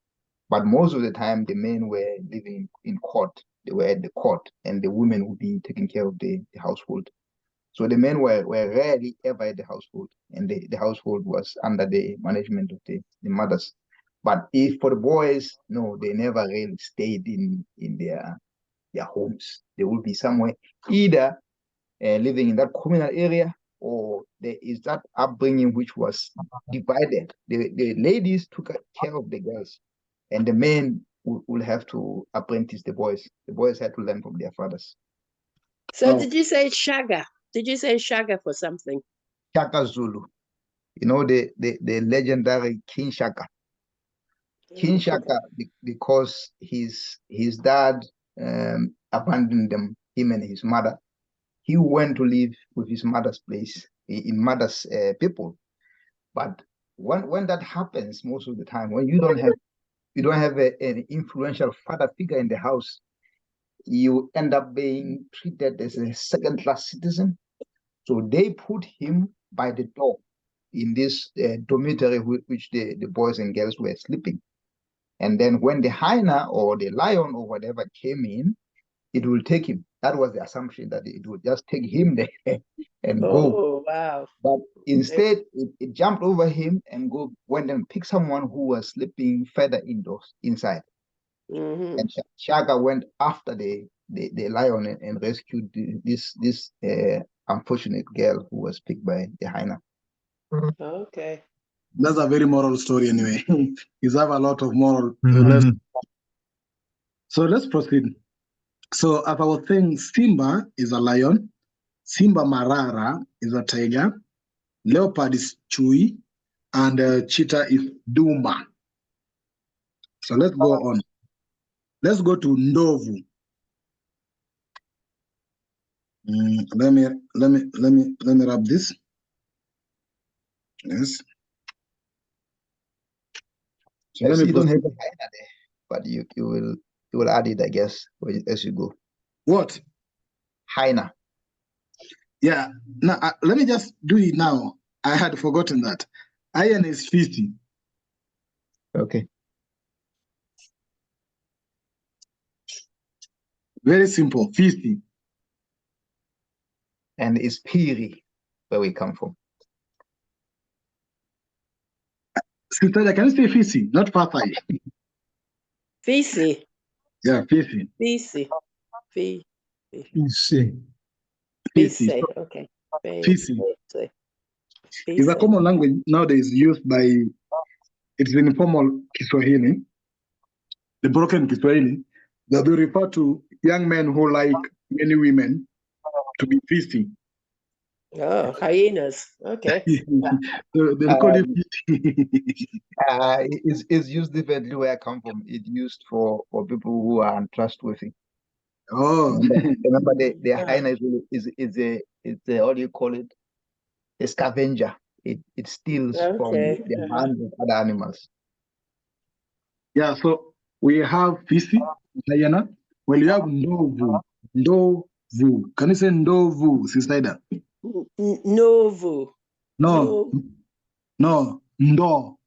but most of the time the men were living in court. They were at the court, and the women would be taking care of the household. So the men were rarely ever at the household, and the household was under the management of the mothers. But if for the boys, no, they never really stayed in their homes. They would be somewhere, either living in that communal area, or there is that upbringing which was divided. The ladies took care of the girls, and the men will have to apprentice the boys. The boys had to learn from their fathers. So did you say Shaga? Did you say Shaga for something? Shaka Zulu. You know, the legendary King Shaka. King Shaka, because his dad abandoned him and his mother. He went to live with his mother's place, in mother's people. But when that happens, most of the time, when you don't have an influential father figure in the house, you end up being treated as a second-class citizen. So they put him by the door in this dormitory which the boys and girls were sleeping. And then when the hyena or the lion or whatever came in, it will take him that was the assumption that it would just take him there and go. Oh, wow. But instead, it jumped over him and went and picked someone who was sleeping further inside. Mhm. And Shaka went after the lion and rescued this unfortunate girl who was picked by the hyena. Okay. That's a very moral story anyway. He's have a lot of moral Mhm. lessons. So let's proceed. So as I was saying, Simba is a lion, Simba Marara is a tiger, leopard is chui, and cheetah is duma. So let's go on. Let's go to ndovu. Let me wrap this. Yes. So let Yes, me you don't have proceed. a hyena there, but you will add it, I guess, as you go. What? Hyena. Yeah. Now let me just do it now. I had forgotten that. Iron is 50. Okay. Very simple. 50. And it's Piri, where we come from. Sister, can you say 50? Not Pathai. Fisi. Yeah, 50. Fisi. Fi. You see. 50. Fisi. Okay. Fisi Fisi. is a Fisi. common language nowadays used by, it's an informal Kiswahili, the broken Kiswahili, that we refer to young men who like many women to be fisty. Oh, hyenas. Okay. So they call it Um, fisty. it's used differently where I come from. It's used for people who are untrustworthy. Oh, Remember the Ah, hyena is a what do you call it? A scavenger. It steals from okay. the hands of other animals. yeah. So we have fisty, hyena. Well, you have ndovu. Ndovu. Can you say ndovu, Sister Ida? Novu. No, No. no, ndo.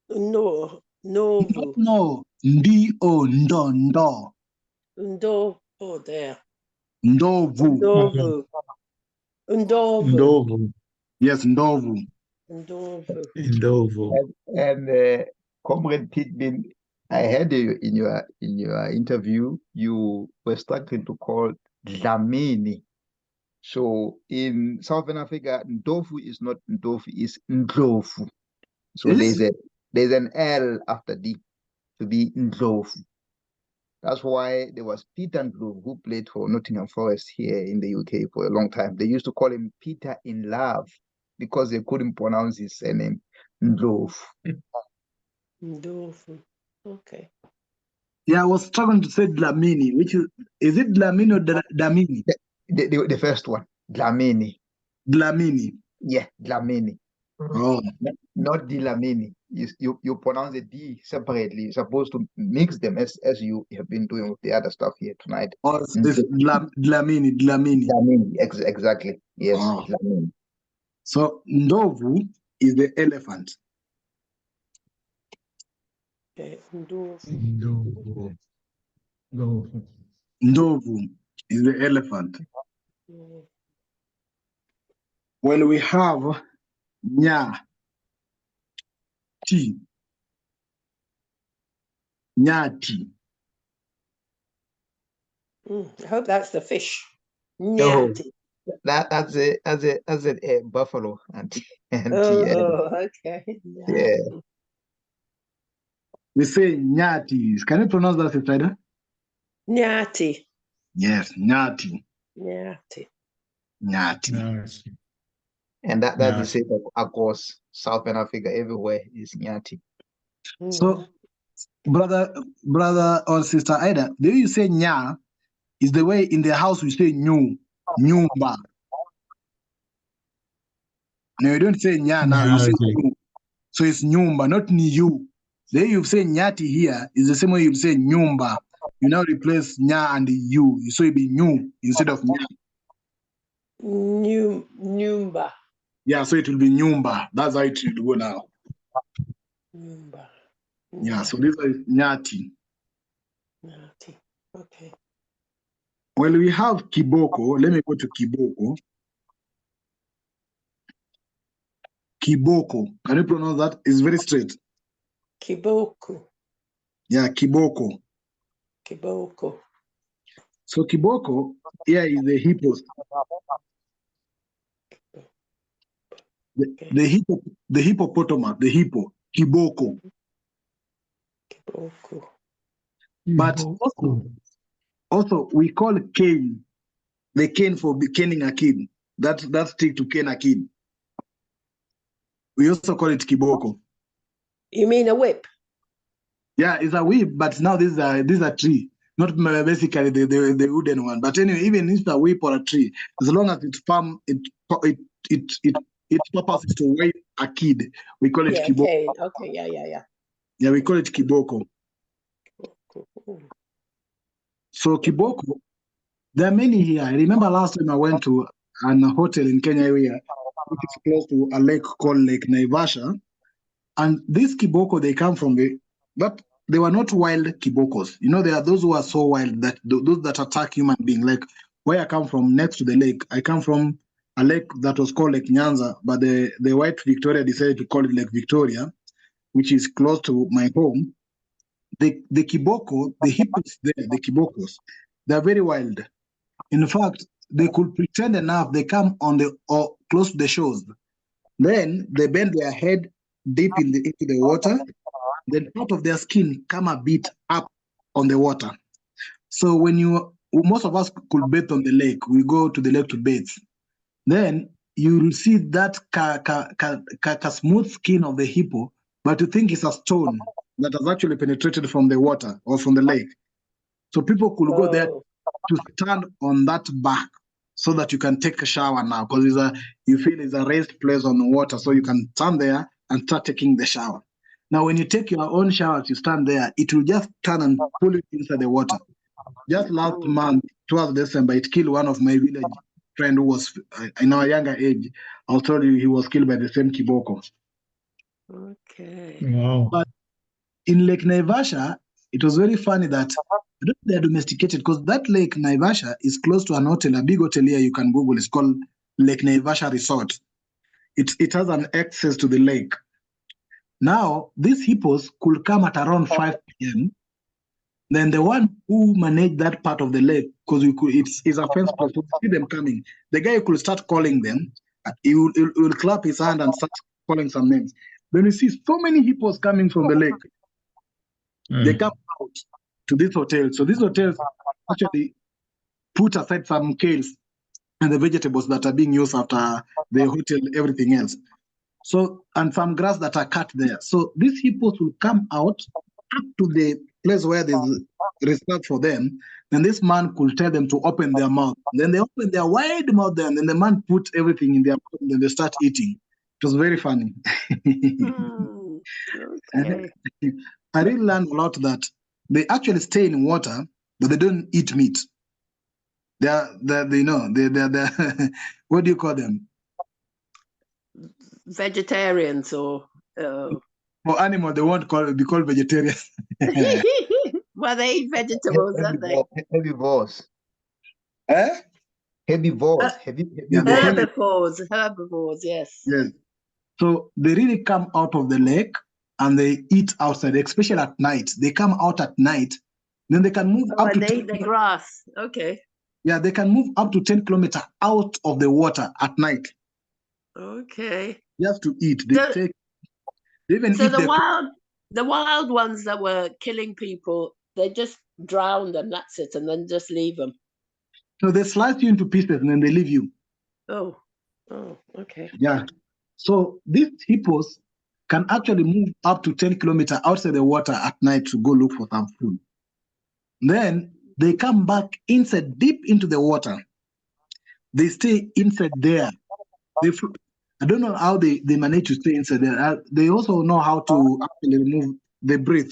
No. Novu. No, ndo. Ndo. Oh, there. Ndovu. Ndovu. Ndovu. Ndovu. Yes, ndovu. Ndovu. Ndovu. And Comrade Pittman, I heard you in your interview, you were struggling to call Dlamini. So in Southern Africa, Ndovu is not Ndovu, it's Ndlovu. So Yes? there's an L after D to be Ndlovu. That's why there was Peter Ndlovu who played for Nottingham Forest here in the UK for a long time. They used to call him Peter in Love because they couldn't pronounce his surname Ndlovu. Ndovu. Okay. Yeah, I was struggling to say Dlamini, which is it Dlamini or Damini? The first one, Dlamini. Dlamini. Yeah, Dlamini. Oh, Not Dlamini. You pronounce the D separately. You're supposed to mix them as you have been doing with the other stuff here tonight. oh it's Dlamini. Dlamini, exactly. Yes, Oh. Dlamini. So Ndovu is the elephant. Okay. Ndovu. Ndovu. Ndovu. Ndovu is the elephant. Well, we have Nyati. Nyati. I hope that's the fish. No, Nyati. that's a buffalo and Oh, okay. yeah. We say Nyati. Can you pronounce that, Sister? Nyati. Yes, Nyati. Nyati. Nyati. Nice. And that's Yeah. the same across Southern Africa. Everywhere is Nyati. So, brother or sister Ida, the way you say nya is the way in the house we say nyumba. No, you don't say nya now, you say Nyati. nyu. So it's nyumba, not niyu. The way you say nyati here is the same way you say nyumba. You now replace nya and you. So it be nyu instead of nya. Nyumba. Yeah, so it will be nyumba. That's how it will go now. Nyumba. Yeah, so this is nyati. Nyati. Okay. Well, we have kiboko. Let me go to kiboko. Kiboko. Can you pronounce that? It's very straight. Kiboko. Yeah, kiboko. Kiboko. So kiboko here is the hippos. The hippopotamus, the hippo, kiboko. Kiboko. But also we call cane, the cane for caning a kid. That stick to cane a kid. We also call it kiboko. You mean a whip? Yeah, it's a whip, but now this is a tree, not basically the wooden one. But anyway, even if it's a whip or a tree, as long as it's firm, its purpose is to whip a kid. We call it Yeah, kiboko. cane. Okay, yeah. Yeah, we call it kiboko. Kiboko. So kiboko, there are many here. I remember last time I went to an hotel in Kenya area, which is close to a lake called Lake Naivasha. And these kiboko, they come from but they were not wild kibokos. You know, there are those who are so wild that those that attack human beings. Like where I come from, next to the lake, I come from a lake that was called Lake Nyanza, but the white Victoria decided to call it Lake Victoria, which is close to my home. The kiboko, the hippos there, the kibokos, they're very wild. In fact, they could pretend enough. They come on the or close to the shores. Then they bend their head deep into the water. Then part of their skin come a bit up on the water. So when most of us could bathe on the lake, we go to the lake to bathe. Then you will see that smooth skin of the hippo, but you think it's a stone that has actually penetrated from the water or from the lake. So people could go there to stand on that back so that you can take a shower now, because you feel it's a raised place on the water, so you can stand there and start taking the shower. Now, when you take your own shower, you stand there, it will just turn and pull you inside the water. Just last month, towards December, it killed one of my village friend who was in our younger age. I'll tell you, he was killed by the same kiboko. Okay. Wow. But in Lake Naivasha, it was very funny that they're domesticated, because that Lake Naivasha is close to an hotel, a big hotel here you can Google. It's called Lake Naivasha Resort. It has an access to the lake. Now, these hippos could come at around 5 p.m. Then the one who managed that part of the lake, because it's a fence place, we see them coming. The guy could start calling them. He will clap his hand and start calling some names. Then we see so many hippos coming from the lake. They come out to this hotel. So these hotels actually put aside some kales and the vegetables that are being used after the hotel, everything else. So, and some grass that are cut there. So these hippos will come out up to the place where there's reserved for them. Then this man could tell them to open their mouth. Then they open their wide mouth there, and then the man put everything in their mouth, and then they start eating. It was very funny. Okay. And I really learned a lot that they actually stay in water, but they don't eat meat. They're what do you call them? Vegetarians or For animal, they won't be called vegetarians. well, they eat vegetables, don't they? Herbivores. Eh? Herbivores. Yeah, the Herbivores, yes. Yes. So they really come out of the lake and they eat outside, especially at night. They come out at night, then they can move up to they eat the grass. Okay. Yeah, they can move up to 10 kilometers out of the water at night. Okay. Just to eat. They even so eat the wild ones that were killing people, they just drown them, that's it, and then just leave them. So they slice you into pieces and then they leave you. Oh, okay. Yeah. So these hippos can actually move up to 10 kilometers outside the water at night to go look for some food. Then they come back inside, deep into the water. They stay inside there. I don't know how they manage to stay inside there. They also know how to actually remove the breath.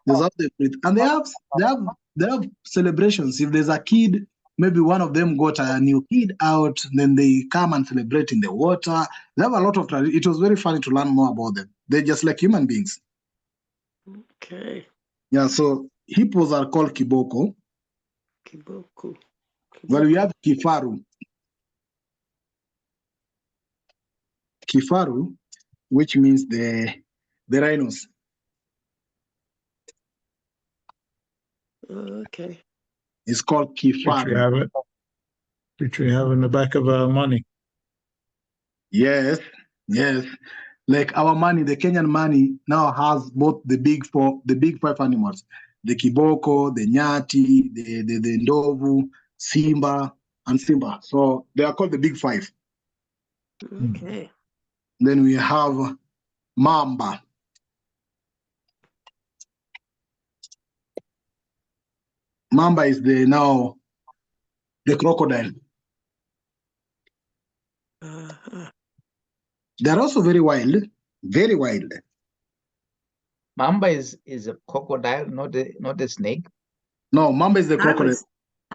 There's how they breathe. And they have celebrations. If there's a kid, maybe one of them got a new kid out, then they come and celebrate in the water. They have a lot of tradition. It was very funny to learn more about them. They're just like human beings. Okay. Yeah, so hippos are called kiboko. Kiboko. Well, we have kifaru. Kifaru, which means the rhinos. Okay. It's called Which we kifaru. have it. Which we have in the back of our money. Yes, yes. Like our money, the Kenyan money now has both the big five animals, the kiboko, the nyati, the ndovu, simba, and simba. So they are called the big five. Okay. Then we have mamba. Mamba is the crocodile. Uh-huh. They're also very wild, very wild. Mamba is a crocodile, not a snake. No, mamba is the crocodile.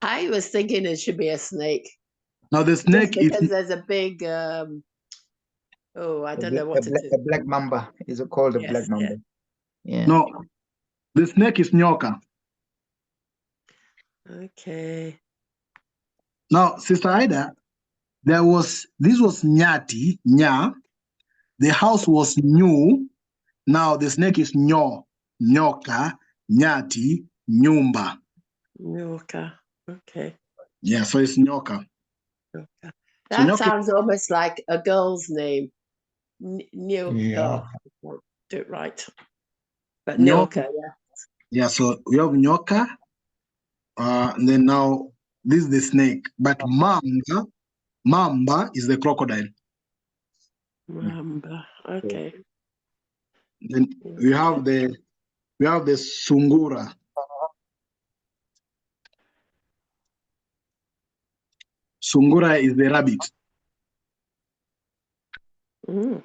I was thinking it should be a snake. Now the Just snake because is there's a big I don't know what it is. A black mamba is called a Yes, black mamba. Yeah. no, the snake is nyoka. Okay. Now, Sister Ida, this was nyati, nya. The house was new. Now the snake is nyoka, nyati, nyumba. Nyoka. Okay. Yeah, so it's nyoka. Nyoka. So That nyoka, sounds almost like a girl's name. Yeah. Oh, do it right. But nyoka. Nyoka, yeah. Yeah, so we have nyoka. And then now this is the snake. But mamba is the crocodile. Mamba. Okay. Then we have the sungura. Sungura is the rabbit. Mm.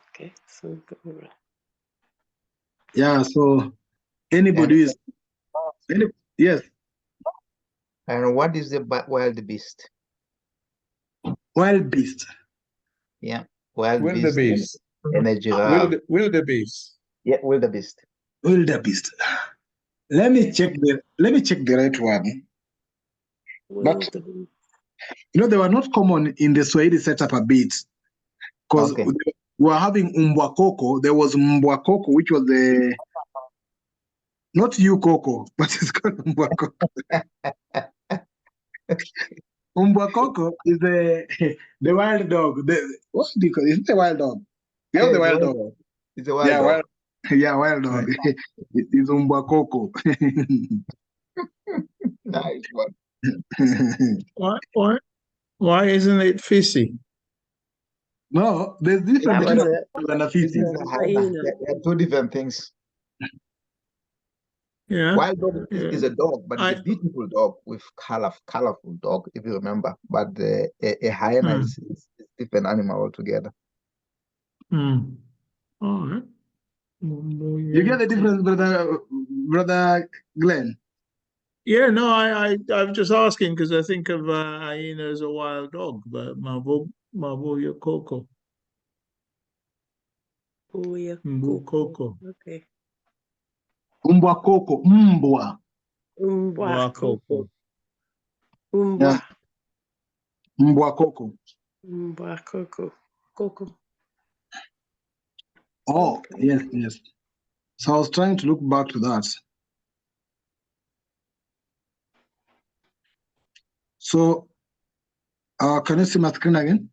Okay. So Yeah, so anybody is yes, And what is the wild beast? wild beast. Yeah, wild Wildebeest. and a giraffe. Wildebeest. Yeah, wildebeest. Wildebeest. Let me check the right one. But they were not common in the Swahili setup a bit. Because Okay. we were having umbwakoko. There was mbwakoko, which was the not you coco, but it's called umbwakoko. Umbwakoko is the wild dog. What do you call it? Is it a wild dog? We have the wild dog. It's a wild dog. Wild dog. Right. It is umbwakoko. Nice one. Why isn't it Fissy? No, there's difference That was between it. and a This fishing. is a hyena. They're two different things. Yeah. Wild dog is a dog, but it's I- a beautiful dog with colorful dog, if you remember. But a hyena is a different animal altogether. All right. You get the difference, brother Glenn? Yeah, no, I'm just asking because I think of hyena as a wild dog, but Mavo Coco. Oh, yeah. Coco. Okay. Umbwakoko, mbwa. Umbwa. Coco. Umbwa. Yeah. Mbwakoko. Umbwa. Coco. Oh, Okay. yes. So I was trying to look back to that. So, can you see my screen again?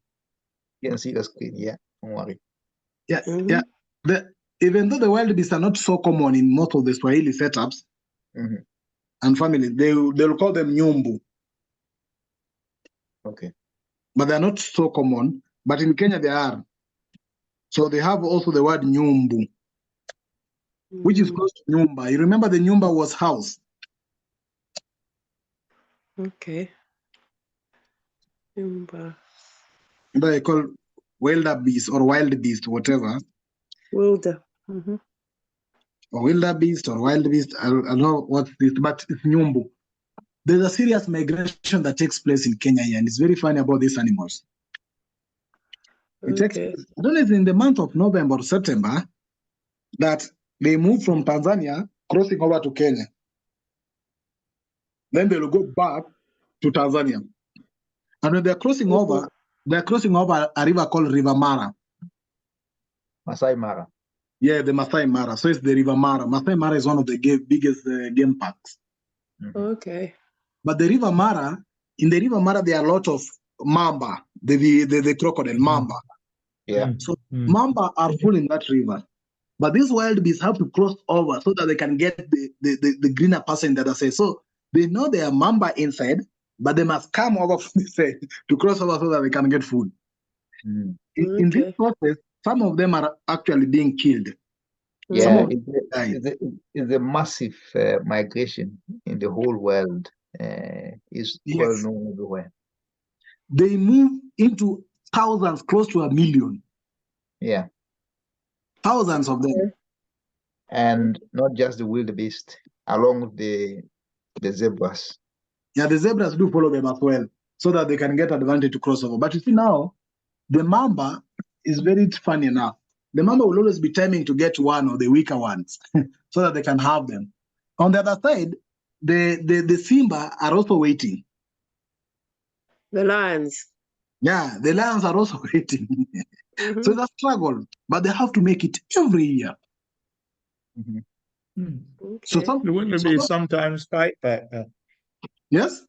You can see the screen, yeah. Don't worry. Yeah. Even though the wild beasts are not so common in most of the Swahili setups and families, they'll call them nyumbu. Okay. But they're not so common. But in Kenya, they are. So they have also the word nyumbu, which is close to nyumba. You remember the nyumba was house. Okay. Umbwa. They call wildebeest or wild beast, whatever. Wilder. Or wildebeest or wild beast. I don't know what it is, but it's nyumbu. There's a serious migration that takes place in Kenya here, and it's very funny about these animals. It takes place, I don't know if in the month of November or September, that they move from Tanzania, crossing over to Kenya. Then they'll go back to Tanzania. And when they're crossing over, they're crossing over a river called River Mara. Masai Mara. Yeah, the Masai Mara. So it's the River Mara. Masai Mara is one of the biggest game parks. Okay. But the River Mara, in the River Mara, there are a lot of mamba, the crocodile, mamba. Yeah. So mamba are full in that river. But these wild beasts have to cross over so that they can get the greener pasture in the other side. So they know there are mamba inside, but they must come over from the side to cross over so that they can get food. In this process, some of them are actually being killed. Yeah, it's a massive migration in the whole world. It's well known everywhere. They move into thousands, close to 1 million. Yeah. Thousands of them. And not just the wildebeest, along the zebras. Yeah, the zebras do follow them as well, so that they can get advantage to cross over. But you see now, the mamba is very funny enough. The mamba will always be timing to get one of the weaker ones so that they can have them. On the other side, the Simba are also waiting. The lions. Yeah, the lions are also waiting. So it's a struggle, but they have to make it every year. So there wouldn't be sometimes fight back then. Yes?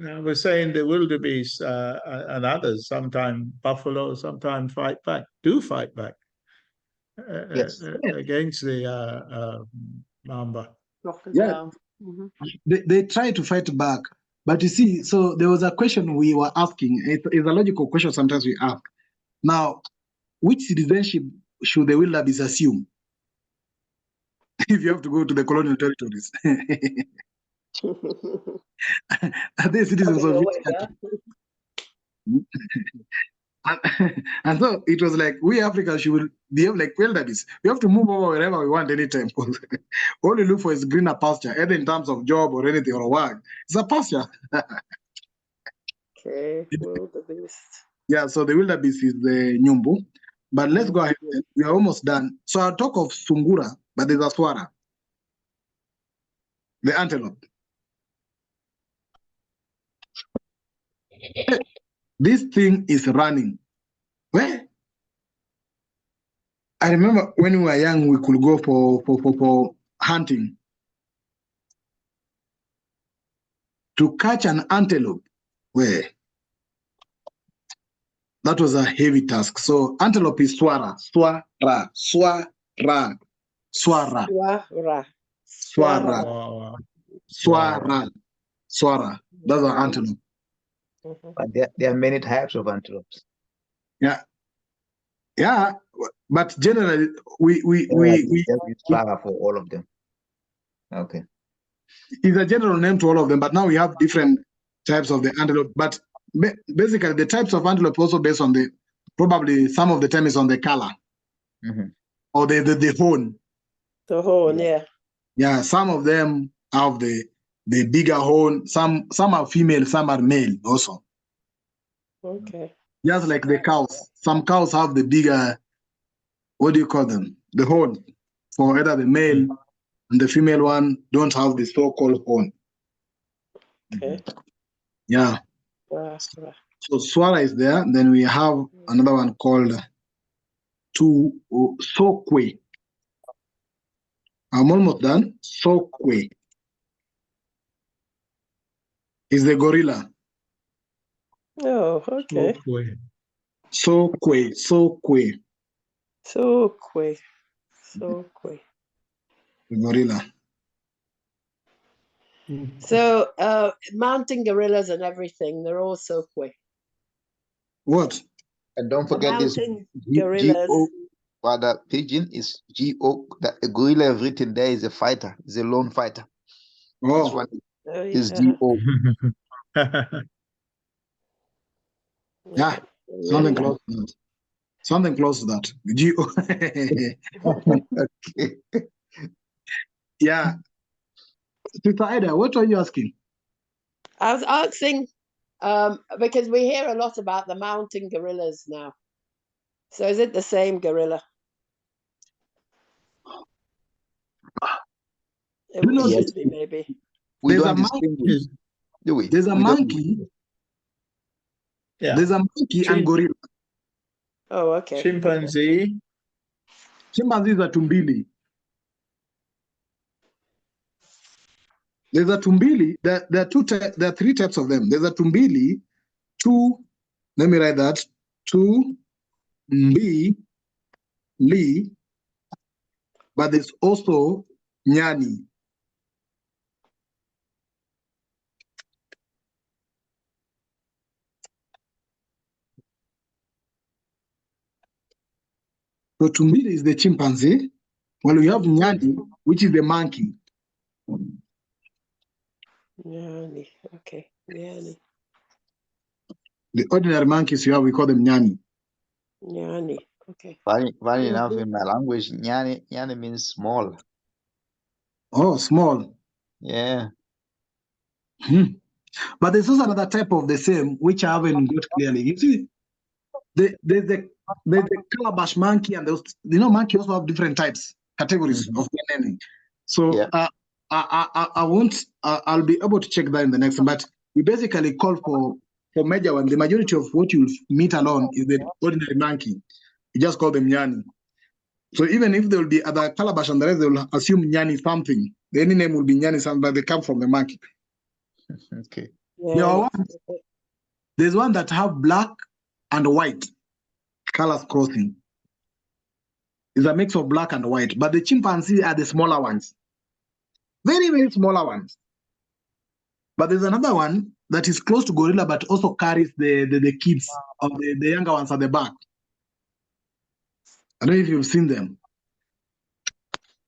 I was saying the wildebeest and others, sometimes buffalo, sometimes fight back against the mamba. Yeah, they try to fight back. But you see, so there was a question we were asking. It's a logical question sometimes we ask. Now, which citizenship should the wildebeest assume if you have to go to the colonial territories? Are they citizens of which country? And so it was like, we Africans should behave like wildebeest. We have to move over wherever we want anytime. All we look for is greener pasture, either in terms of job or anything or work. It's a pasture. Okay, wildebeest. Yeah, so the wildebeest is the Nyumbu. But let's go ahead. We are almost done. So I'll talk of Sungura, but there's a Swara, the antelope. This thing is running. Where? I remember when we were young, we could go for hunting. To catch an antelope, where? That was a heavy task. So antelope is swara, swara, swara, swara, swara, swara, swara. That's an antelope. But there are many types of antelopes. Yeah, yeah. But generally, we swara for all of them. Okay. It's a general name to all of them, but now we have different types of the antelope. But basically, the types of antelope also based on probably some of the time is on the color or the horn. The horn, yeah. Yeah, some of them have the bigger horn. Some are female, some are male also. Okay. Just like the cows. Some cows have the bigger, what do you call them? The horn for either the male and the female one don't have the so-called horn. Okay. Yeah. So swara is there. Then we have another one called sokwe. I'm almost done. Sokwe is the gorilla. Oh, okay. Sokwe. The gorilla. So mountain gorillas and everything, they're all sokwe. What? And don't forget this gorillas. But the pigeon is G-O. The gorilla written there is a fighter, is a lone fighter. Oh. This one is G-O. Yeah, something close to that. Something close to that. Okay. Yeah. Sister Ida, what are you asking? I was asking because we hear a lot about the mountain gorillas now. So is it the same gorilla? It should be, maybe. We There's don't a monkey. distinguish, do we? There's a We don't monkey. Yeah. There's a monkey and gorilla. Oh, okay. Chimpanzee. Chimpanzees are tumbili. There's a tumbili. There are three types of them. There's a tumbili, let me write that. Tumbili, but there's also nyani. So tumbili is the chimpanzee, while we have nyani, which is the monkey. Nyani. Okay. Nyani. The ordinary monkeys you have, we call them nyani. Nyani. Okay. Funny enough, in my language, nyani means small. Oh, small. Yeah. But there's also another type of the same, which I haven't got clearly. You see, there's the calabash monkey, and those, monkey also have different types, categories of naming. So Yeah. I won't, I'll be able to check that in the next one, but we basically call for major one. The majority of what you'll meet alone is the ordinary monkey. You just call them nyani. So even if there will be other calabash and the rest, they will assume nyani something. The any name will be nyani something, but they come from the monkey. Okay. Yeah, there's one that have black and white colors crossing. It's a mix of black and white, but the chimpanzee are the smaller ones. Very, very smaller ones. But there's another one that is close to gorilla, but also carries the kids of the younger ones at the back. I don't know if you've seen them.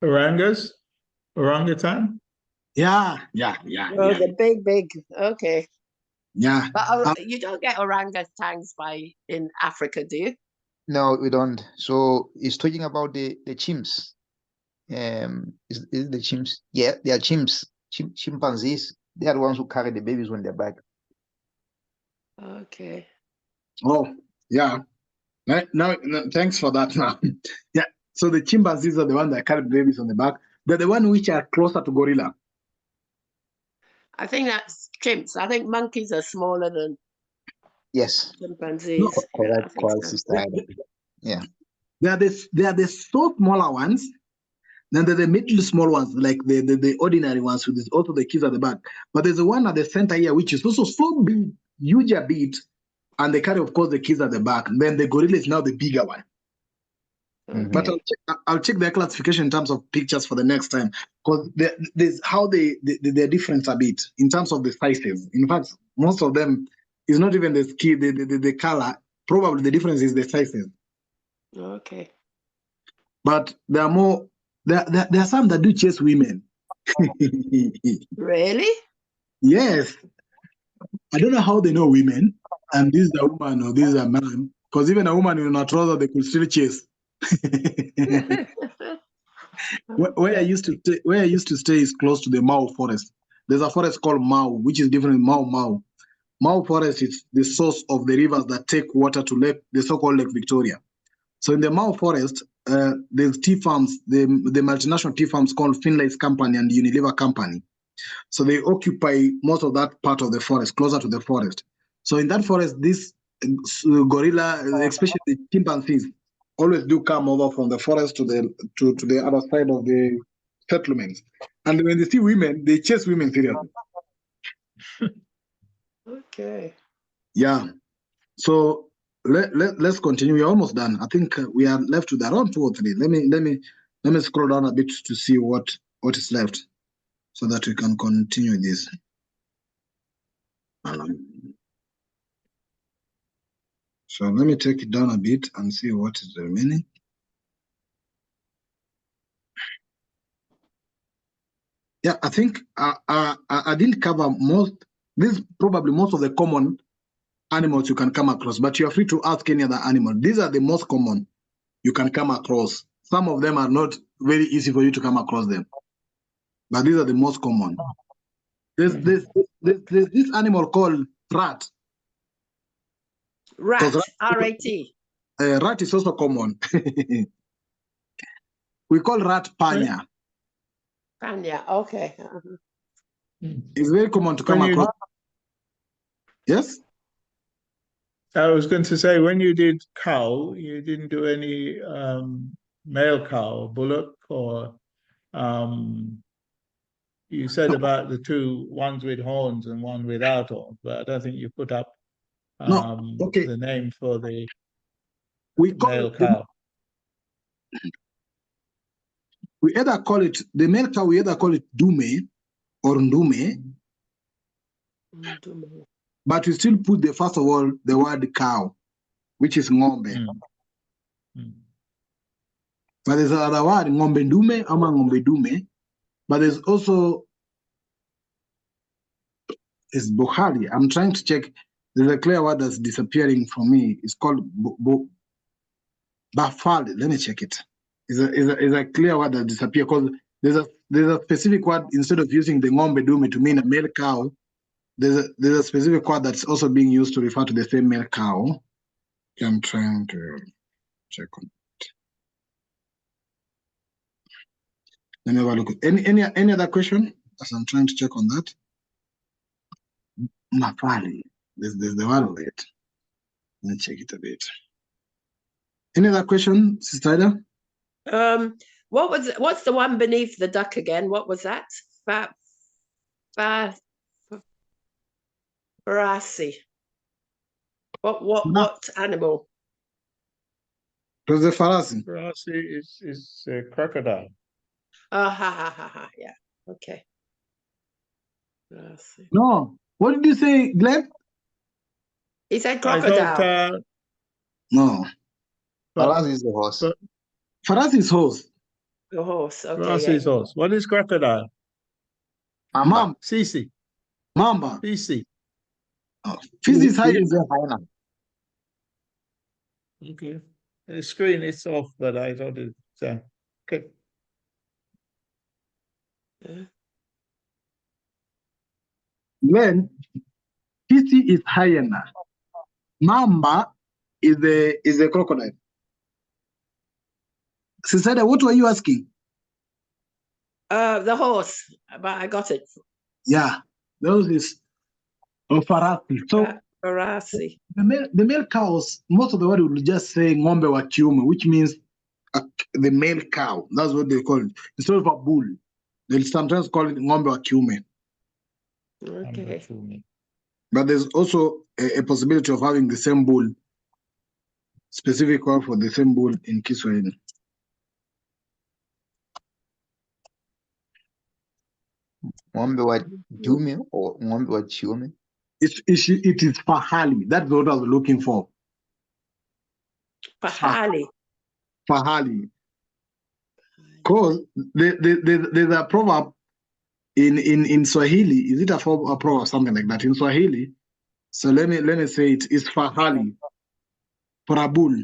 Orangutan. Yeah. Oh, the big. Okay. Yeah. But you don't get orangutans in Africa, do you? No, we don't. So he's talking about the chimps. Is the chimps? Yeah, they are chimps. Chimpanzees. They are the ones who carry the babies on their back. Okay. Oh, yeah. Now, thanks for that. Now, yeah. So the chimpanzees are the ones that carry babies on the back. They're the ones which are closer to gorilla. I think that's chimps. I think monkeys are smaller than chimpanzees. No, correct, sister. Yeah. They are the so smaller ones. Then there's the middle small ones, like the ordinary ones, with also the kids at the back. But there's the one at the center here, which is also so big, huge a bit, and they carry, of course, the kids at the back. And then the gorilla is now the bigger one. Okay. But I'll check their classification in terms of pictures for the next time, because there's how they're different a bit in terms of the sizes. In fact, most of them is not even the skin, the color. Probably the difference is the sizes. Okay. But there are more. There are some that do chase women. Really? Yes. I don't know how they know women, and this is a woman or this is a man, because even a woman in a trouser, they could still chase. Where I used to stay is close to the Mau forest. There's a forest called Mau, which is different in Mau. Mau forest is the source of the rivers that take water to the so-called Lake Victoria. So in the Mau forest, there's tea farms, the multinational tea farms called Finlay's Company and Unilever Company. So they occupy most of that part of the forest, closer to the forest. So in that forest, this gorilla, especially the chimpanzees, always do come over from the forest to the other side of the settlements. And when they see women, they chase women seriously. Okay. Yeah. So let's continue. We're almost done. I think we are left with around 2 or 3. Let me scroll down a bit to see what is left, so that we can continue this. So let me take it down a bit and see what is remaining. Yeah, I think I didn't cover most. This is probably most of the common animals you can come across, but you are free to ask any other animal. These are the most common you can come across. Some of them are not very easy for you to come across them, but these are the most common. There's this animal called rat. Rat, R-A-T. Rat is also common. We call rat panya. Panya, okay. It's very common to come When you- across. Yes? I was going to say, when you did cow, you didn't do any male cow, bullock, or you said about the two, ones with horns and one without horns, but I don't think you put up No. Okay. the name for the We call male it, cow. we either call it, the male cow, we either call it dume or ndume, but we still put the, first of all, the word cow, which is ng'ombe. But there's another word, ng'ombe ndume, ama ng'ombe dume, but there's also, it's bohali. I'm trying to check. There's a clear word that's disappearing from me. It's called bafali. Let me check it. Is a clear word that disappears because there's a specific word, instead of using the ng'ombe dume to mean a male cow, there's a specific word that's also being used to refer to the same male cow. I'm trying to check on it. Let me have a look. Any other question? As I'm trying to check on that. Mafali. There's the word of it. Let me check it a bit. Any other question, Sister Ida? What's the one beneath the duck again? What was that? Farasi. What animal? It was the farasi. Farasi is a crocodile. Oh, ha. Yeah. Okay. Farasi. No. What did you say, Glenn? He said I crocodile. thought, No. Farasi is the horse. but Farasi is horse. The horse. Okay. Farasi is Yeah. horse. What is crocodile? Mamba. Sisi. Mamba. Sisi. Oh. Fisi is higher. Is a hyena. Okay. The screen is off, but I thought it. Okay. Glenn, Fisi is hyena. Mamba is a crocodile. Sister, what were you asking? The horse, but I got it. Yeah, those is farasi. So Farasi. the male cows, most of the word will just say ng'ombe wa kiume, which means the male cow. That's what they call it. Instead of a bull, they'll sometimes call it ng'ombe wa kiume. Okay. But there's also a possibility of having the same bull, specific word for the same bull in Kiswahili. Ng'ombe wa dume or ng'ombe wa chiume? It is fahali. That's what I was looking for. Fahali. Fahali. Because there's a proverb in Swahili. Is it a proverb or something like that in Swahili? So let me say it is fahali for a bull.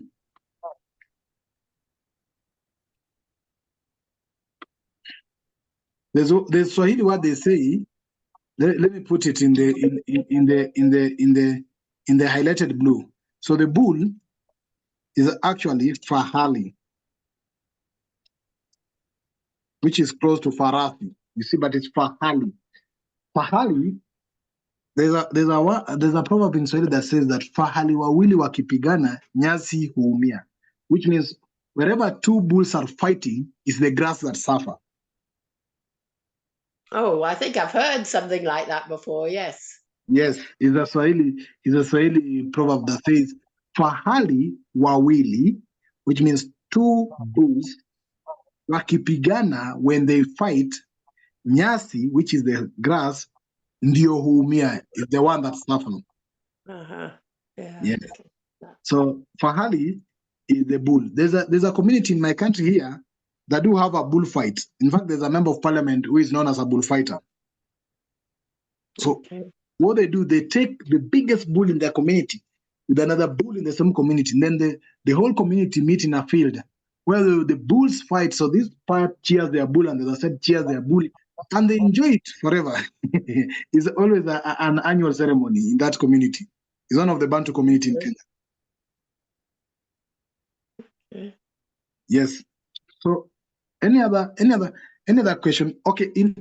There's Swahili what they say. Let me put it in the highlighted blue. So the bull is actually fahali, which is close to farasi. You see, but it's fahali. Fahali. There's a proverb in Swahili that says that fahali wawili wakipigana nyasi huumia, which means wherever two bulls are fighting, it's the grass that suffer. Oh, I think I've heard something like that before. Yes. Yes, it's a Swahili proverb that says fahali wawili, which means two bulls wakipigana, when they fight, nyasi, which is the grass, ndio huumia, is the one that's suffering. Yeah. Yes. So fahali is the bull. There's a community in my country here that do have a bullfight. In fact, there's a member of parliament who is known as a bullfighter. So what they do, they take the biggest bull in their community with another bull in the same community, and then the whole community meet in a field where the bulls fight. So this part cheers their bull, and the other side cheers their bull, and they enjoy it forever. It's always an annual ceremony in that community. It's one of the Bantu community in Kenya. Yes. So any other Any other question? Okay, in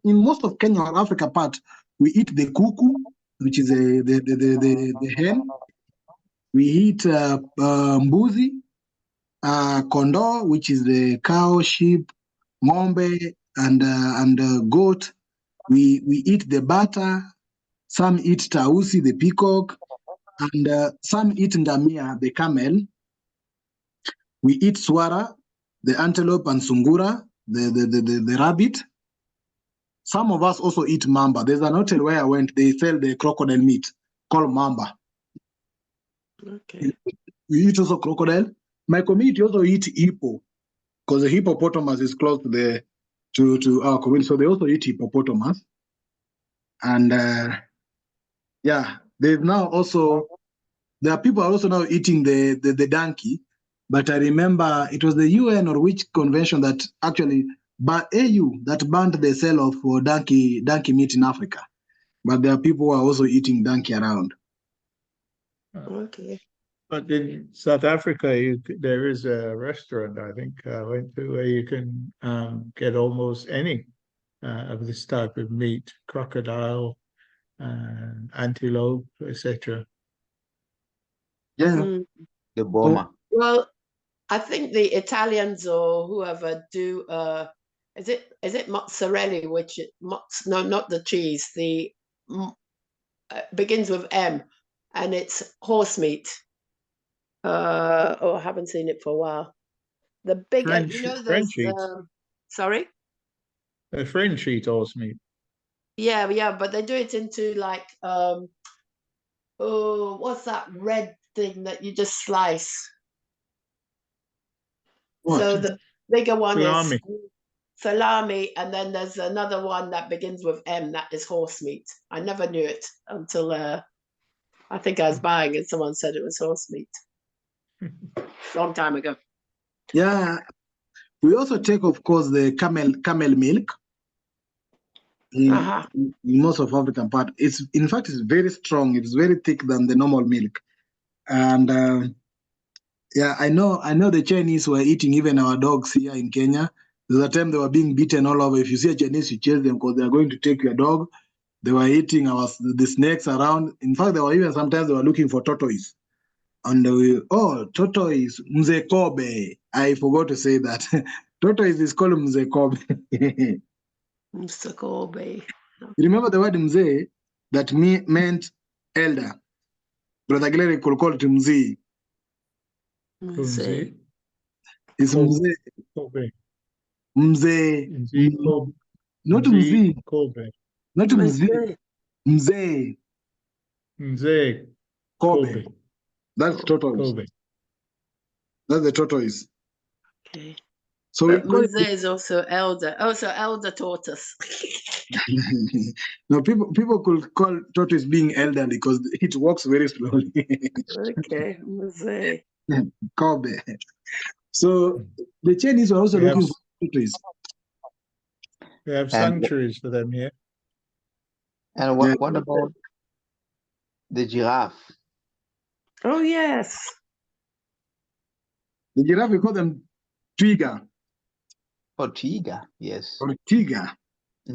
most of Kenya or Africa part, we eat the kuku, which is the hen. We eat mbuzi, kondoo, which is the cow, sheep, ng'ombe, and goat. We eat the bata. Some eat tausi, the peacock, and some eat ngamia, the camel. We eat swara, the antelope, and sungura, the rabbit. Some of us also eat mamba. There's an hotel where I went, they sell the crocodile meat called mamba. Okay. We eat also crocodile. My community also eat hippo, because the hippopotamus is close to our community. So they also eat hippopotamus. And yeah, there's now also, there are people also now eating the donkey. But I remember it was the UN or which convention that actually, but AU that banned the sale of donkey meat in Africa. But there are people who are also eating donkey around. Okay. But in South Africa, there is a restaurant I think I went to where you can get almost any of this type of meat, crocodile, antelope, etc. Yeah. Mm. The Boma. Well, I think the Italians or whoever do is it mozzarella, which no, not the cheese, the begins with M, and it's horse meat. I haven't seen it for a while. The bigger, French, you know, French there's eat. sorry. The French eat horse meat. Yeah, but they do it into like what's that red thing that you just slice? What? So the bigger one Salami. is salami, and then there's another one that begins with M, that is horse meat. I never knew it until I think I was buying it. Someone said it was horse meat. Long time ago. Yeah. We also take, of course, the camel milk. In most of African part, it's in fact it's very strong. It's very thick than the normal milk, and yeah, I know the Chinese were eating even our dogs here in Kenya. There's a time they were being beaten all over. If you see a Chinese, you chase them because they are going to take your dog. They were eating the snakes around. In fact, they were even sometimes they were looking for tortoise. And tortoise, mzee Kobe. I forgot to say that. Tortoise is called mzee Kobe. Mr. Kobe. Remember the word mzee that meant elder. Brother Glenn could call it mzee. Kumzi. It's mzee. Kobe. Mzee. Mzee Kobe. Not mzee. Kobe. Not mzee. Mzee. Mzee Kobe. That's tortoise. Kobe. That's the tortoise. Okay. So But Mzee is also elder. Also elder tortoise. no, people could call tortoise being elderly because it walks very slowly. Okay, Mzee. Kobe. So the Chinese are also looking for tortoise. We have sanctuaries for them here. And what about the giraffe? Oh yes. The giraffe, we call them twiga. Oh, tiger, yes. Or tiger.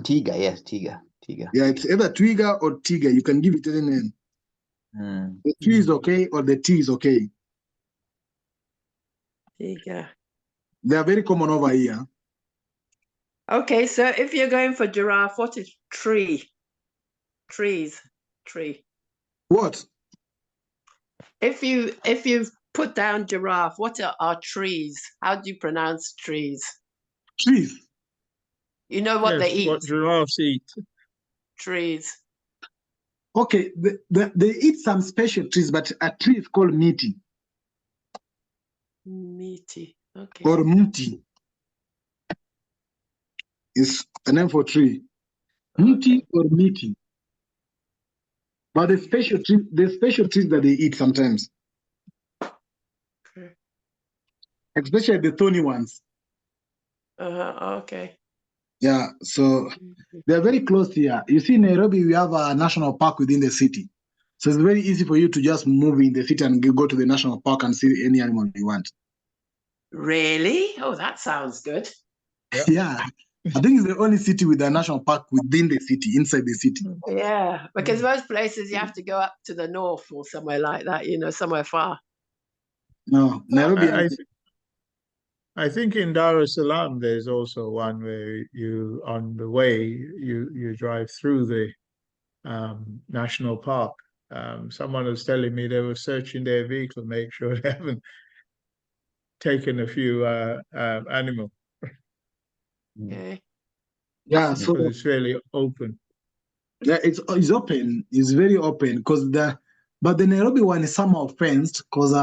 Tiger, yes, tiger. Yeah, it's either twiga or tiger. You can give it any name. The T is okay or the T is okay. Tiger. They are very common over here. Okay, so if you're going for giraffe, what is tree? Trees. Tree. What? If you put down giraffe, what are trees? How do you pronounce trees? Trees. You know what they eat? What giraffes eat. Trees. Okay, they eat some special trees, but a tree is called meaty. Meaty. Okay. Or muti. Is a name for tree. Muti or meaty. But the special trees that they eat sometimes. Okay. Especially the thorny ones. Okay. Yeah, so they're very close here. You see, in Nairobi, we have a national park within the city. So it's very easy for you to just move in the city and go to the national park and see any animal you want. Really? Oh, that sounds good. Yeah. I think it's the only city with a national park within the city, inside the city. Yeah, because most places you have to go up to the north or somewhere like that, you know, somewhere far. No, Nairobi. I think in Dar es Salaam there's also one where you on the way you drive through the national park. Someone was telling me they were searching their vehicle, make sure they haven't taken a few animals. Okay. Yeah, so Because it's fairly open. yeah, it's open. It's very open because but the Nairobi one is somehow fenced because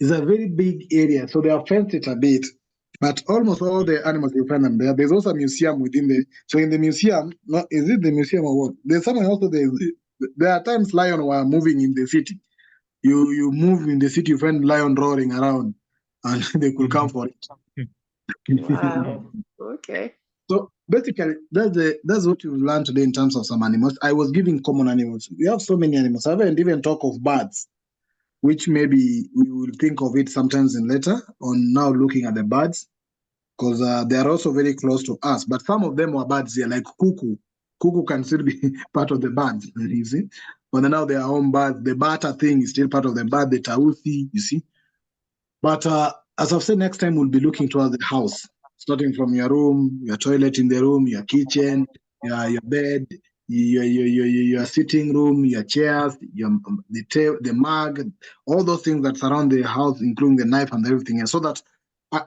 it's a very big area, so they are fenced it a bit. But almost all the animals you find them there. There's also a museum within the. So in the museum, no, is it the museum or what? There's somewhere also there are times lion were moving in the city. You move in the city, you find lion roaring around, and they could come for it. Wow. Okay. So basically, that's what you've learned today in terms of some animals. I was giving common animals. We have so many animals. I haven't even talk of birds, which maybe we will think of it sometimes in later on. Now looking at the birds, because they are also very close to us. But some of them were birds here, like cuckoo. Cuckoo can still be part of the birds, you see. But now they are own birds. The bata thing is still part of the bird. The tausi, you see. But as I've said, next time we'll be looking towards the house, starting from your room, your toilet in the room, your kitchen, your bed, your sitting room, your chairs, the mug, all those things that surround the house, including the knife and everything. And so that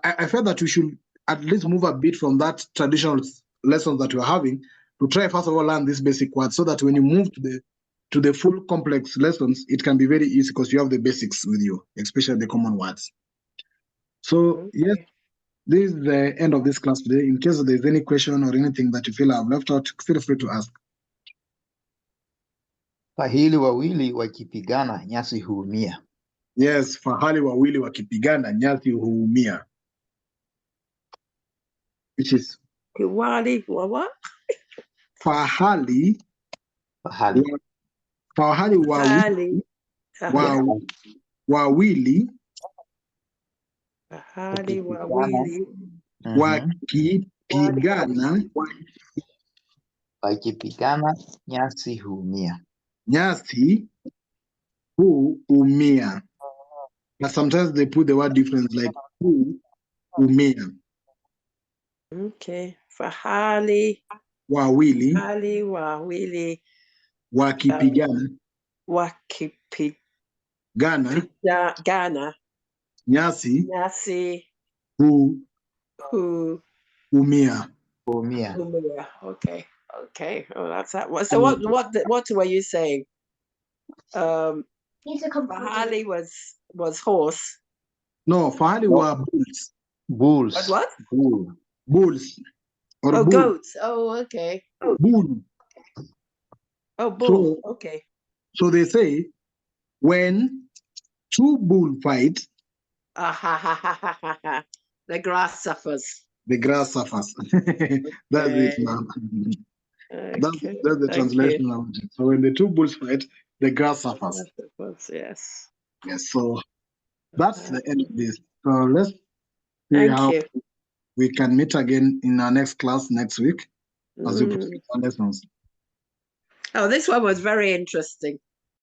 I felt that we should at least move a bit from that traditional lessons that we're having to try first of all learn this basic words so that when you move to the full complex lessons, it can be very easy because you have the basics with you, especially the common words. So, yes, Okay. this is the end of this class today. In case there's any question or anything that you feel I've left out, feel free to ask. Fahili wawili wakipigana nyasi huumia. Yes, fahali wawili wakipigana nyasi huumia. Which is Kiwali, what? fahali Fahali. fahali Fahali. wawili Fahali Wakipigana. wawili. wakipigana Wakipigana nyasi huumia. nyasi huumia. But sometimes they put the word difference like huumia. Okay. Fahali Wawili wawili wakipigana wakipigana nyasi nyasi huumia. Huumia. Okay. Okay. Oh, that's that. So what were you saying? Fahali was horse. No, fahali were bulls. Bulls. What? Bulls. Or bull. Goats. Oh, okay. Bull. Oh, bull. Okay. So they say when two bull fight, The grass suffers. the grass suffers. That's it, man. Okay. That's the translation of it. So when the two bulls fight, the grass suffers. Yes. Yes. So that's the end of this. So let's see Thank how you. we can meet again in our next class next week as we proceed our lessons. Oh, this one was very interesting.